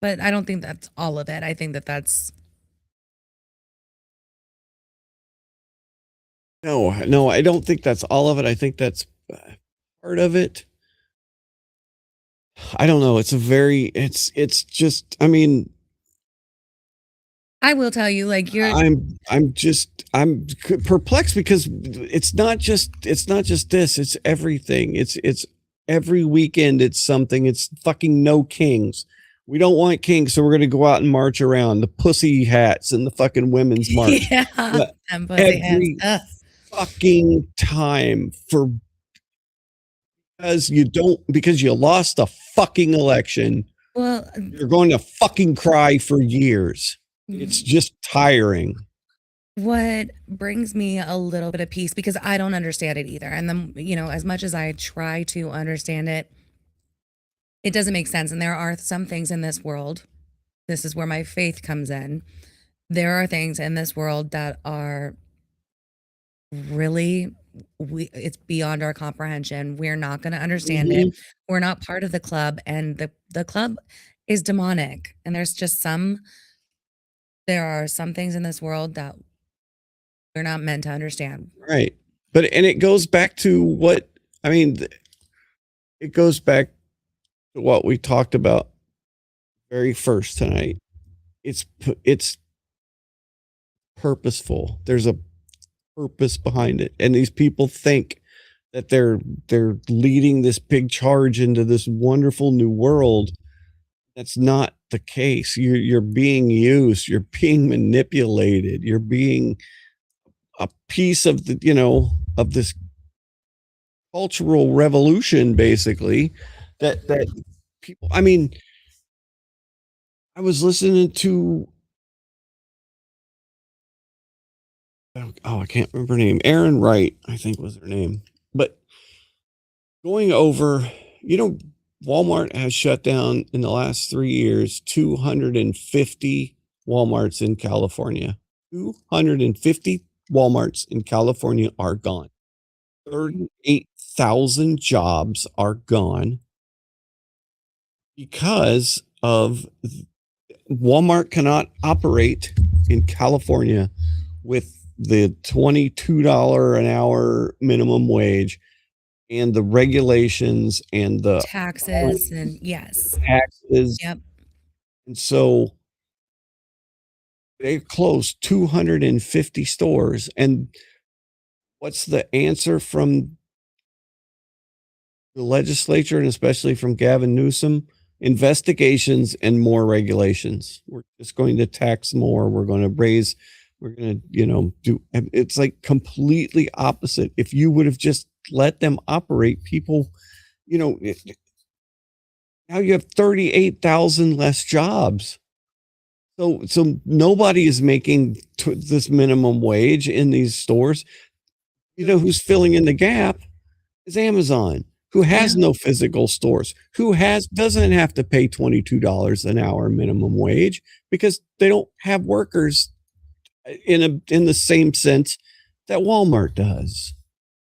B: But I don't think that's all of it. I think that that's
A: No. No. I don't think that's all of it. I think that's part of it. I don't know. It's just. I mean,
B: I will tell you, like
A: I'm perplexed because it's not just this, it's everything. It's every weekend it's something. It's fucking no kings. We don't want kings, so we're going to go out and march around the pussy hats and the fucking women's march.
B: yeah,
A: But
B: them pussy hats.
A: every
B: Ugh.
A: fucking time because you lost a fucking election,
B: Well,
A: you're going to fucking cry for years. It's just tiring.
B: what brings me a little bit of peace, because I don't understand it either. And then, you know, as much as I try to understand it, it doesn't make sense. And there are some things in this world, this is where my faith comes in. There are things in this world that are really, it's beyond our comprehension. We're not going to understand it. We're not part of the club, and the club is demonic. And there are some things in this world that we're not meant to understand.
A: Right. And it goes back to it goes back to what we talked about very first tonight. It's purposeful. There's a purpose behind it. And these people think that they're leading this big charge into this wonderful new world. That's not the case. You're being used, you're being manipulated, you're being a piece of of this cultural revolution, basically, that people. I mean, I was listening to I can't remember her name. Aaron Wright, I think was her name. But going over, Walmart has shut down in the last 3 years 250 Walmarts in California. 250 Walmarts in California are gone. 38,000 jobs are gone because of Walmart cannot operate in California with the $22 an hour minimum wage and the regulations and the
B: Taxes and yes.
A: taxes.
B: Yep.
A: And so they closed 250 stores. And what's the answer from the legislature and especially from Gavin Newsom? Investigations and more regulations. We're just going to tax more. We're going to, do, it's like completely opposite. If you would have just let them operate, people, now you have 38,000 less jobs. So nobody is making this minimum wage in these stores. You know who's filling in the gap is Amazon, who has no physical stores, who doesn't have to pay $22 an hour minimum wage because they don't have workers in the same sense that Walmart does.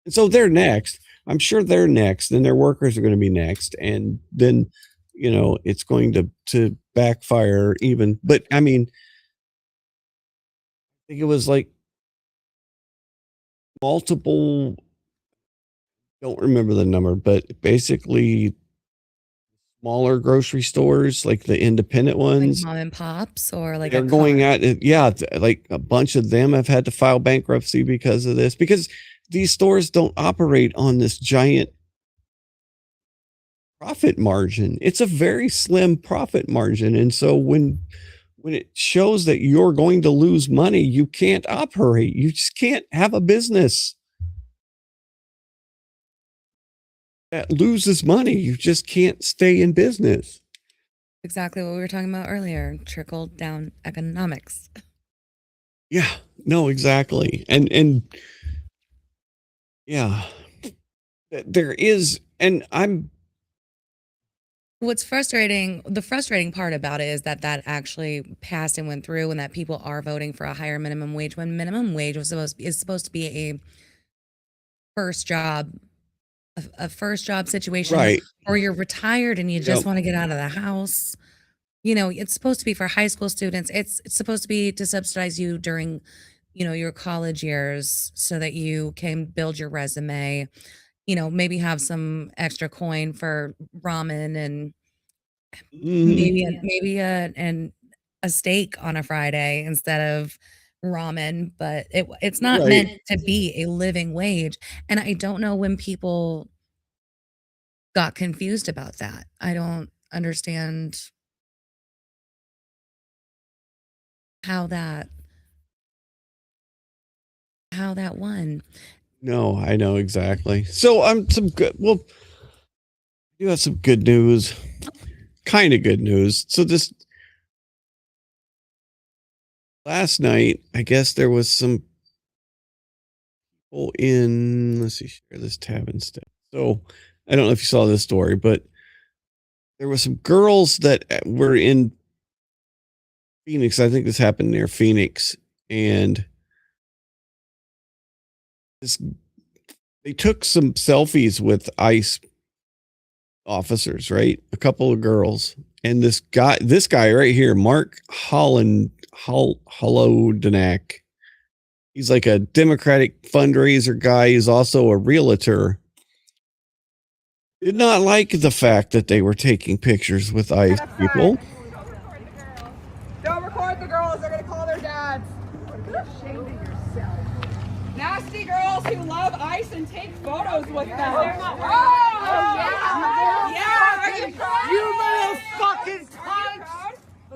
A: And so they're next. I'm sure they're next, and their workers are going to be next. And then, it's going to backfire even. But I mean, I think it was like multiple, don't remember the number, but basically smaller grocery stores, like the independent ones,
B: like mom and pops, or like
A: they're going at it. Yeah. Like a bunch of them have had to file bankruptcy because of this, because these stores don't operate on this giant profit margin. It's a very slim profit margin. And so when it shows that you're going to lose money, you can't operate. You just can't have a business that loses money. You just can't stay in business.
B: Exactly what we were talking about earlier, trickle down economics.
A: Yeah, no, exactly. And yeah, there is, and
B: What's frustrating, the frustrating part about it is that actually passed and went through, and that people are voting for a higher minimum wage when minimum wage is supposed to be a first job situation,
A: right.
B: Or you're retired and you just want to get out of the house. It's supposed to be for high school students. It's supposed to be to subsidize you during, your college years so that you can build your resume, maybe have some extra coin for ramen and maybe a steak on a Friday instead of ramen, but it's not meant to be a living wage. And I don't know when people got confused about that. I don't understand how that won.
A: No, I know exactly. So you have some good news, kind of good news. So this last night, I guess there was some people let's see, share this tab instead. So I don't know if you saw this story, but there were some girls that were in Phoenix. I think this happened near Phoenix, and they took some selfies with ICE officers, right? A couple of girls, and this guy right here, Mark Holodenak. He's like a Democratic fundraiser guy. He's also a realtor. Did not like the fact that they were taking pictures with ICE people.
M: Don't record the girls. They're going to call their dads. You're ashamed of yourself. Nasty girls who love ICE and take photos with them. You little fucking cunt.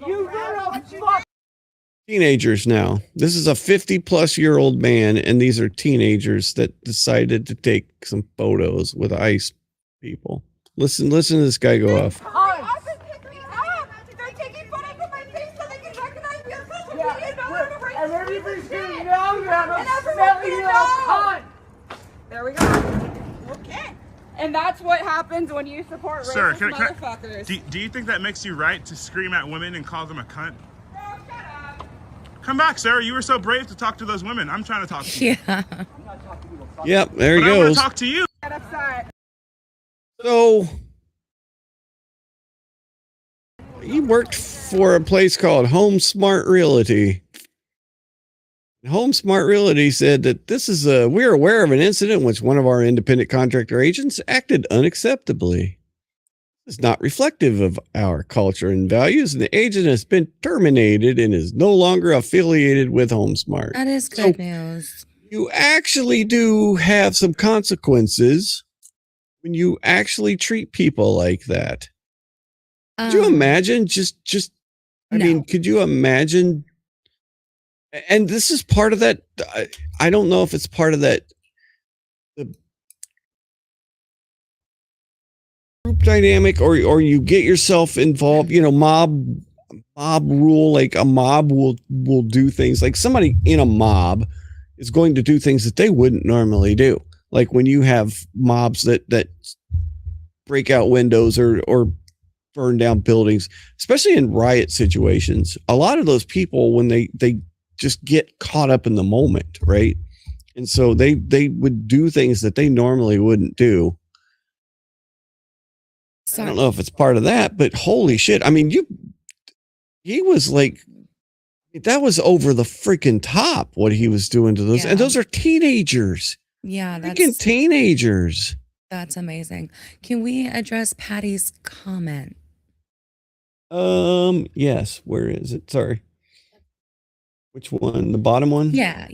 M: You little fucking.
A: Teenagers now. This is a 50-plus-year-old man, and these are teenagers that decided to take some photos with ICE people. Listen to this guy go off.
M: They're taking photos with my face so they can recognize me on social media. And everybody's gonna know you have a smelly little cunt. There we go. Okay. And that's what happens when you support racist motherfuckers.
N: Do you think that makes you right to scream at women and call them a cunt?
M: Bro, shut up.
N: Come back, Sarah. You were so brave to talk to those women. I'm trying to talk to you.
B: Yeah.
A: Yep, there he
N: But I want
A: goes.
N: to talk to you.
M: Get upset.
A: So he worked for a place called Home Smart Realty. Home Smart Realty said that we're aware of an incident in which one of our independent contractor agents acted unacceptably. It's not reflective of our culture and values, and the agent has been terminated and is no longer affiliated with HomeSmart.
B: That is good news.
A: You actually do have some consequences when you actually treat people like that. Could you imagine could you imagine? And this is part of that. I don't know if it's part of that the group dynamic, or you get yourself involved, mob rule. Like a mob will do things, like somebody in a mob is going to do things that they wouldn't normally do. Like when you have mobs that break out windows or burn down buildings, especially in riot situations, a lot of those people, when they just get caught up in the moment, right? And so they would do things that they normally wouldn't do. I don't know if it's part of that, but holy shit. I mean, he was like, that was over the freaking top what he was doing to those. And those are teenagers.
B: Yeah.
A: Freaking teenagers.
B: That's amazing. Can we address Patty's comment?
A: Yes. Where is it? Sorry. Which one? The bottom one?
B: Yeah.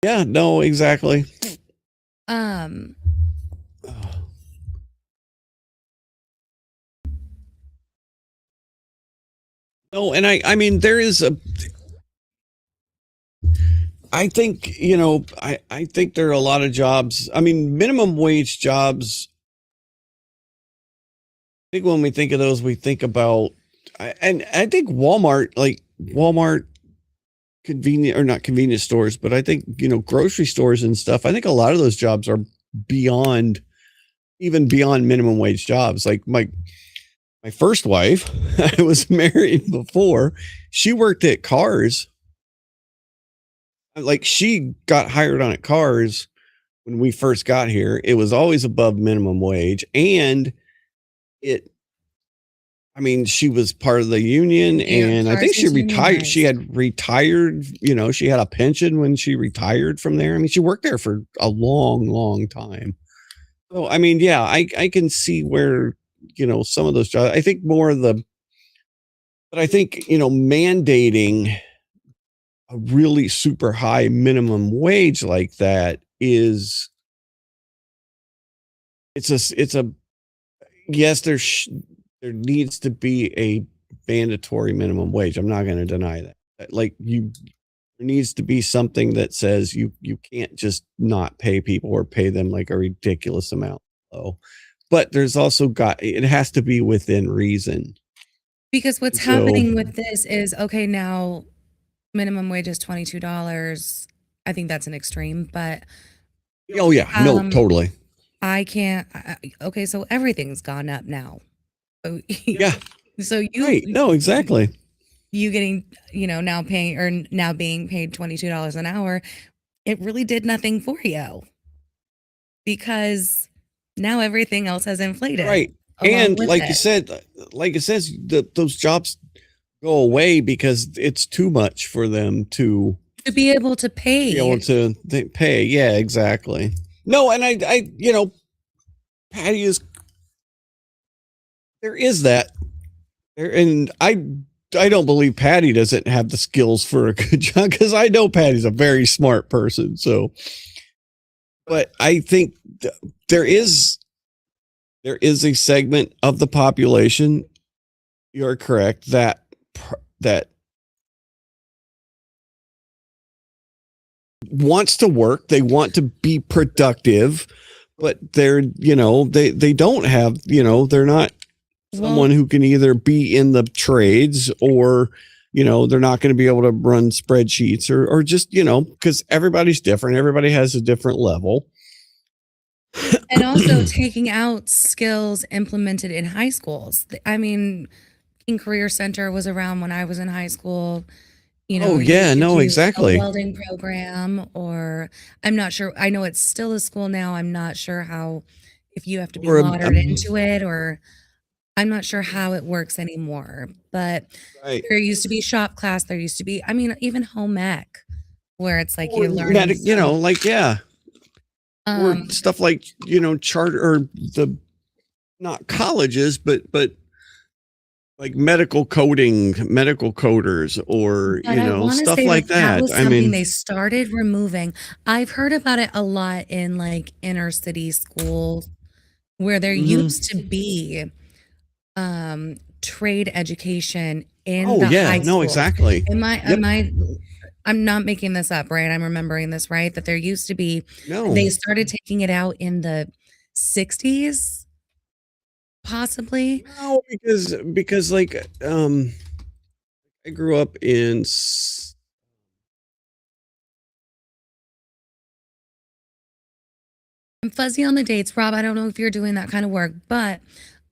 A: Yeah, no, exactly. No, and I mean, there is I think, I think there are a lot of jobs. I mean, minimum wage jobs. I think when we think of those, we think about, and I think Walmart convenient, or not convenience stores, but I think, grocery stores and stuff. I think a lot of those jobs are even beyond minimum wage jobs. Like my first wife, I was married before, she worked at Cars. Like she got hired on at Cars when we first got here. It was always above minimum wage, and she was part of the union, and I think she retired. She had retired, she had a pension when she retired from there. I mean, she worked there for a long, long time. So, I mean, yeah, I can see where, some of those jobs, I think but I think, mandating a really super high minimum wage like that yes, there needs to be a mandatory minimum wage. I'm not going to deny that. There needs to be something that says you can't just not pay people or pay them like a ridiculous amount low. But there's also it has to be within reason.
B: Because what's happening with this is, okay, now minimum wage is $22. I think that's an extreme, but
A: oh yeah, no, totally.
B: I can't. Okay, so everything's gone up now. So,
A: yeah.
B: So
A: no, exactly.
B: You getting, now being paid $22 an hour, it really did nothing for you, because now everything else has inflated.
A: Right. And like you said, those jobs go away because it's too much for them to
B: be able to pay.
A: Pay. Yeah, exactly. No, and I Patty there is that there, and I don't believe Patty doesn't have the skills for a good job, because I know Patty's a very smart person. So, but I think there is a segment of the population, you're correct, that wants to work, they want to be productive, but they're, they don't have, they're not someone who can either be in the trades, or, they're not going to be able to run spreadsheets, or just, because everybody's different. Everybody has a different level.
B: And also taking out skills implemented in high schools. I mean, King Career Center was around when I was in high school.
A: Exactly.
B: A welding program, or I'm not sure. I know it's still a school now. I'm not sure how if you have to be
A: Or
B: moderate into it, or I'm not sure how it works anymore. But
A: right.
B: there used to be shop class. There used to be, I mean, even home ec, where it's like
A: Or
B: you're learning,
A: you know, like, yeah. Or stuff like, you know, charter or the not colleges, but like medical coding, medical coders, or
B: but
A: you
B: I
A: know,
B: want to
A: stuff
B: say
A: like
B: that that
A: that.
B: was
A: I
B: something
A: mean,
B: they started removing. I've heard about it a lot in like inner city schools where there used to be trade education in
A: oh
B: the
A: yeah,
B: high
A: no,
B: schools.
A: exactly. Yep.
B: I'm not making this up, right? I'm remembering this right, that there used to be,
A: No,
B: they started taking it out in the 60s, possibly.
A: no, because like I grew up in
B: I'm fuzzy on the dates, Rob. I don't know if you're doing that kind of work, but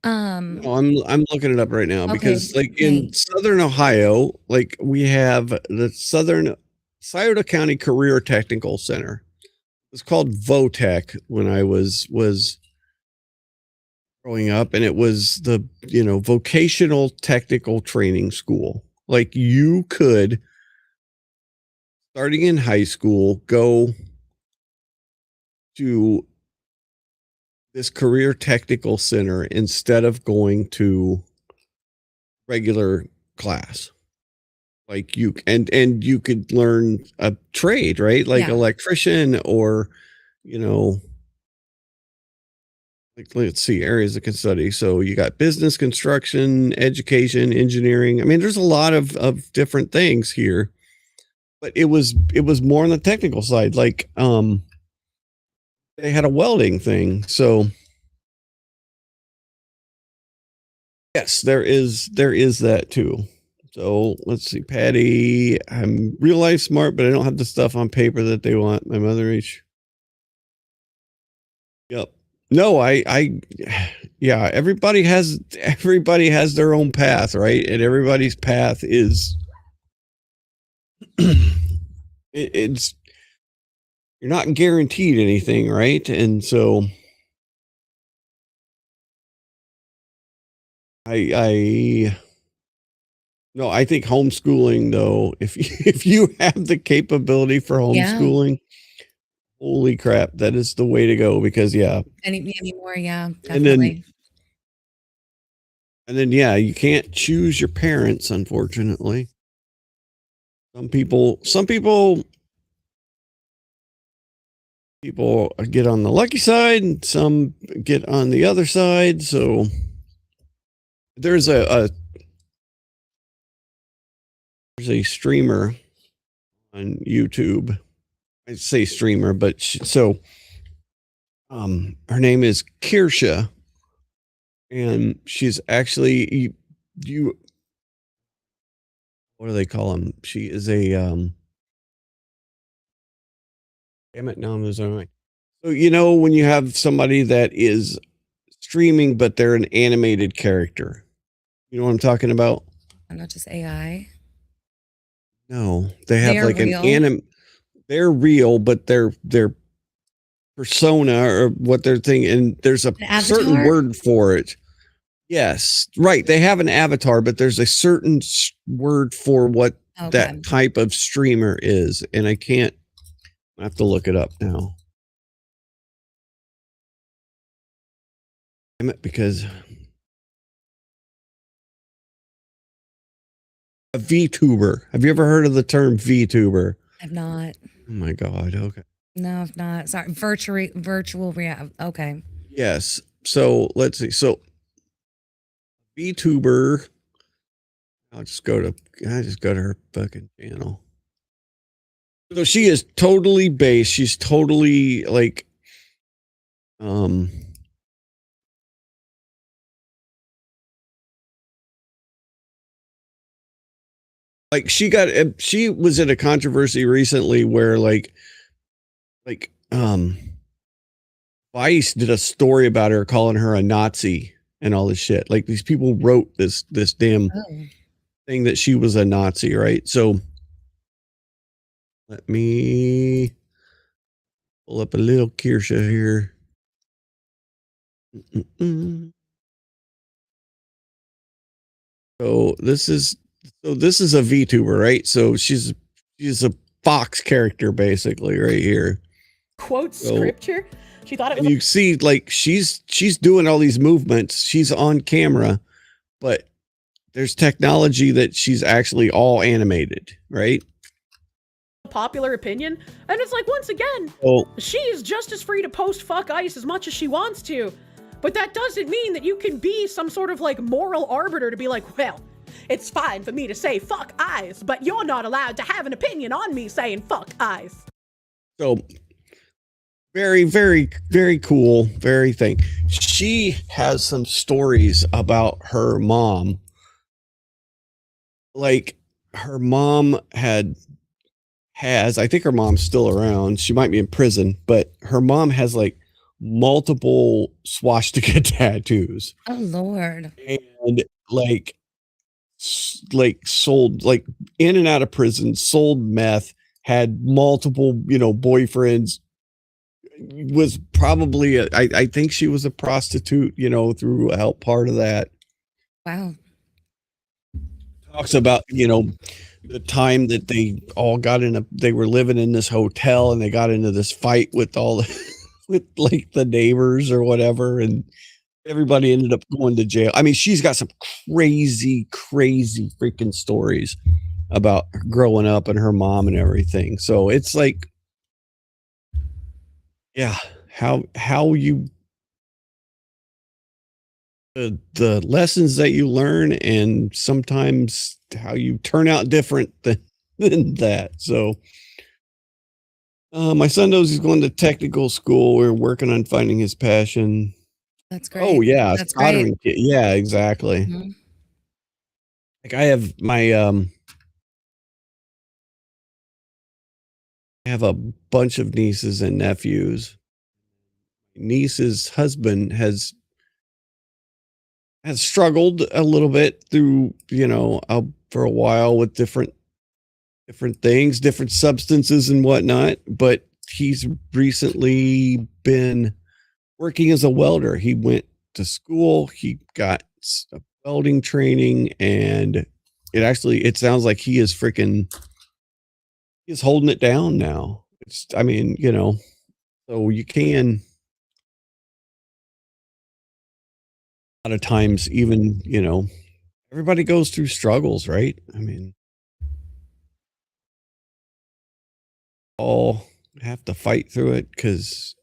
A: no, I'm looking it up right now
B: okay,
A: because like in
B: thanks.
A: Southern Ohio, like we have the Southern Scioto County Career Technical Center. It's called VOTEC when I was growing up, and it was the, you know, vocational technical training school. Like you could, starting in high school, go to this career technical center instead of going to regular class. Like you and you could learn a trade, right? Like
B: Yeah.
A: electrician, or you know, like, let's see, areas that can study. So you got business, construction, education, engineering. I mean, there's a lot of different things here, but it was more on the technical side. Like they had a welding thing. So yes, there is that too. So let's see, Patty. I'm real life smart, but I don't have the stuff on paper that they want. My mother age. Yep. No, yeah, everybody has their own path, right? And everybody's path is it's you're not guaranteed anything, right? And so I no, I think homeschooling though, if if you have the capability for
B: Yeah.
A: homeschooling, holy crap, that is the way to go because yeah.
B: Anymore, yeah,
A: And
B: definitely.
A: then yeah, you can't choose your parents, unfortunately. Some people get on the lucky side and some get on the other side. So there's there's a streamer on YouTube. I say streamer, but her name is Kirsha, and she's actually you what do they call him? She is a damn it, now I'm losing my mind. So you know when you have somebody that is streaming, but they're an animated character. You know what I'm talking about?
B: And not just AI.
A: No, they
B: They
A: have
B: are
A: like an
B: real.
A: they're real, but their persona or what they're thinking, and there's a
B: An
A: certain
B: avatar?
A: word for it. Yes, right. They have an avatar, but there's a certain word for what
B: Okay.
A: that type of streamer is, and I can't. I have to look it up now. Damn it, because a VTuber. Have you ever heard of the term VTuber?
B: I've not.
A: Oh my god. Okay.
B: No, I've not. Sorry. Virtual reality. Okay.
A: Yes. So let's see. So VTuber. I just go to her fucking channel. So she is totally based. She's totally like like she was in a controversy recently where like Vice did a story about her calling her a Nazi and all this shit. Like these people wrote this damn thing that she was a Nazi, right? So let me pull up a little Kirsha here. Mm-mm. So this is a VTuber, right? So she's a Fox character basically right here.
O: Quote
A: So,
O: scripture. She thought it
A: and
O: was
A: you see like she's doing all these movements. She's on camera, but there's technology that she's actually all animated, right?
O: a popular opinion, and it's like, once again,
A: Oh,
O: she is just as free to post fuck ICE as much as she wants to. But that doesn't mean that you can be some sort of like moral arbiter to be like, well, it's fine for me to say fuck ICE, but you're not allowed to have an opinion on me saying fuck ICE.
A: so very, very, very cool, very thing. She has some stories about her mom. Like her mom has, I think her mom's still around. She might be in prison, but her mom has like multiple swastika tattoos
B: Oh Lord.
A: and sold like in and out of prison, sold meth, had multiple, boyfriends, was probably I think she was a prostitute, through a help part of that.
B: Wow.
A: Talks about, the time that they all they were living in this hotel and they got into this fight with with like the neighbors or whatever. And everybody ended up going to jail. I mean, she's got some crazy, crazy freaking stories about growing up and her mom and everything. So it's like, yeah, how you the lessons that you learn and sometimes how you turn out different than that. So my son knows he's going to technical school. We're working on finding his passion.
B: That's great.
A: Oh yeah,
B: That's great.
A: soldering kit. Yeah, exactly.
B: Mhm.
A: Like I have I have a bunch of nieces and nephews. Niece's husband has struggled a little bit through, for a while with different things, different substances and whatnot. But he's recently been working as a welder. He went to school. He got a welding training, and it sounds like he's holding it down now. I mean, so you can, a lot of times, even, everybody goes through struggles, right? I mean, all have to fight through it because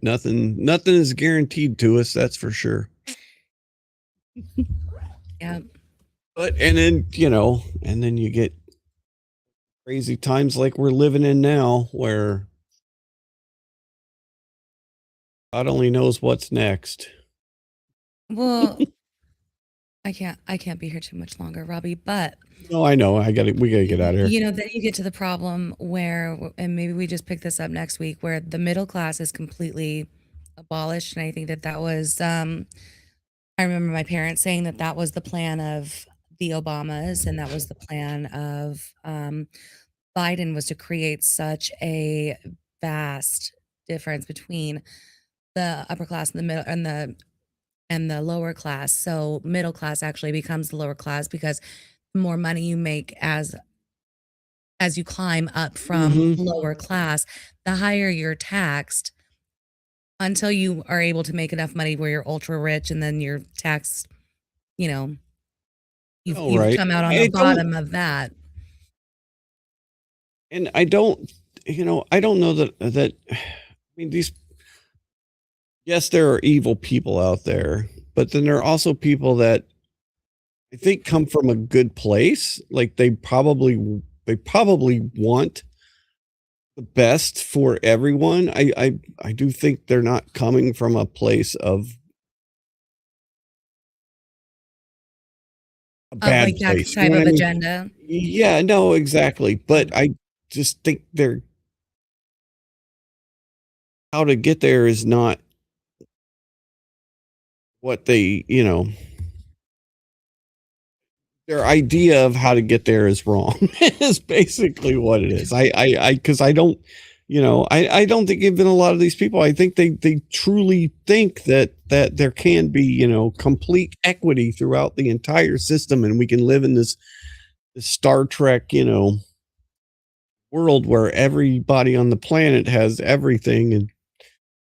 A: nothing is guaranteed to us. That's for sure.
B: Yeah.
A: But, and then you get crazy times like we're living in now where God only knows what's next.
B: Well, I can't be here too much longer, Robbie, but
A: No, I know. We gotta get out of here.
B: then you get to the problem where, and maybe we just pick this up next week, where the middle class is completely abolished. And I think that was, I remember my parents saying that was the plan of the Obamas, and that was the plan of Biden, was to create such a vast difference between the upper class and the middle and the lower class. So middle class actually becomes the lower class because the more money you make as you climb up from lower class, the higher you're taxed until you are able to make enough money where you're ultra rich, and then you're taxed, you've
A: Right.
B: come out on the bottom of that.
A: And I don't know that I mean, yes, there are evil people out there, but then there are also people that I think come from a good place. Like they probably want the best for everyone. I do think they're not coming from a place of a bad
B: Like that
A: place.
B: type of agenda.
A: Yeah, no, exactly. But I just think how to get there is not what they, their idea of how to get there is wrong. Is basically what it is. Because I don't, I don't think even a lot of these people, I think they truly think that there can be, complete equity throughout the entire system, and we can live in this Star Trek, world where everybody on the planet has everything, and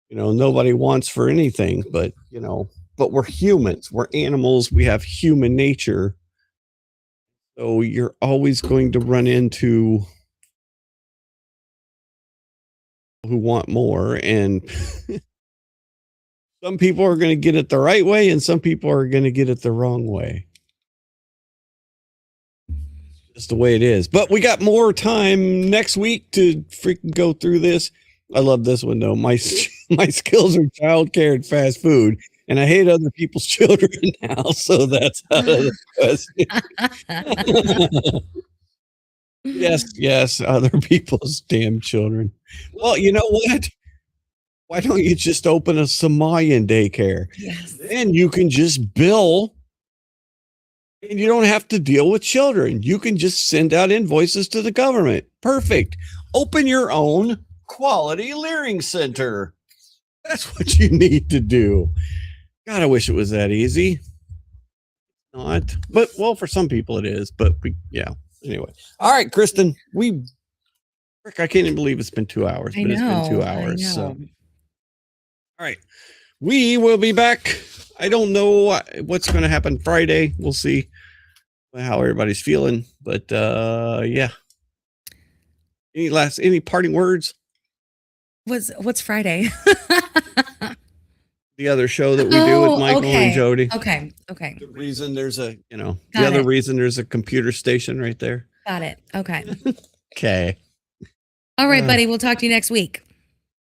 A: nobody wants for anything, but we're humans, we're animals, we have human nature. So you're always going to run into who want more, and some people are going to get it the right way and some people are going to get it the wrong way. Just the way it is. But we got more time next week to freaking go through this. I love this one though. My skills are childcare and fast food, and I hate other people's children now, so that's out of the question. Yes, other people's damn children. Well, you know what? Why don't you just open a Somalian daycare?
B: Yes.
A: And you can just bill, and you don't have to deal with children. You can just send out invoices to the government. Perfect. Open your own Quality Leering Center. That's what you need to do. God, I wish it was that easy. Not, but well, for some people it is. But anyway. All right, Kristen. I can't even believe it's been 2 hours. It's been 2 hours. So, all right, we will be back. I don't know what's going to happen Friday. We'll see how everybody's feeling. But yeah. Any parting words?
B: What's Friday?
A: The other show that we do with Michael and Jody.
B: Okay.
A: The reason there's a, reason there's a computer station right there.
B: Got it. Okay.
A: Okay.
B: All right, buddy. We'll talk to you next week.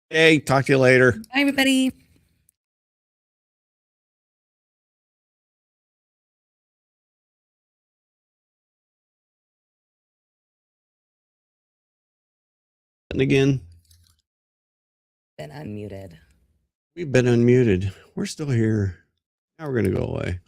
A: Hey, talk to you later.
B: Bye, everybody.
A: And again.
B: Been unmuted.
A: We've been unmuted. We're still here. Now we're going to go away.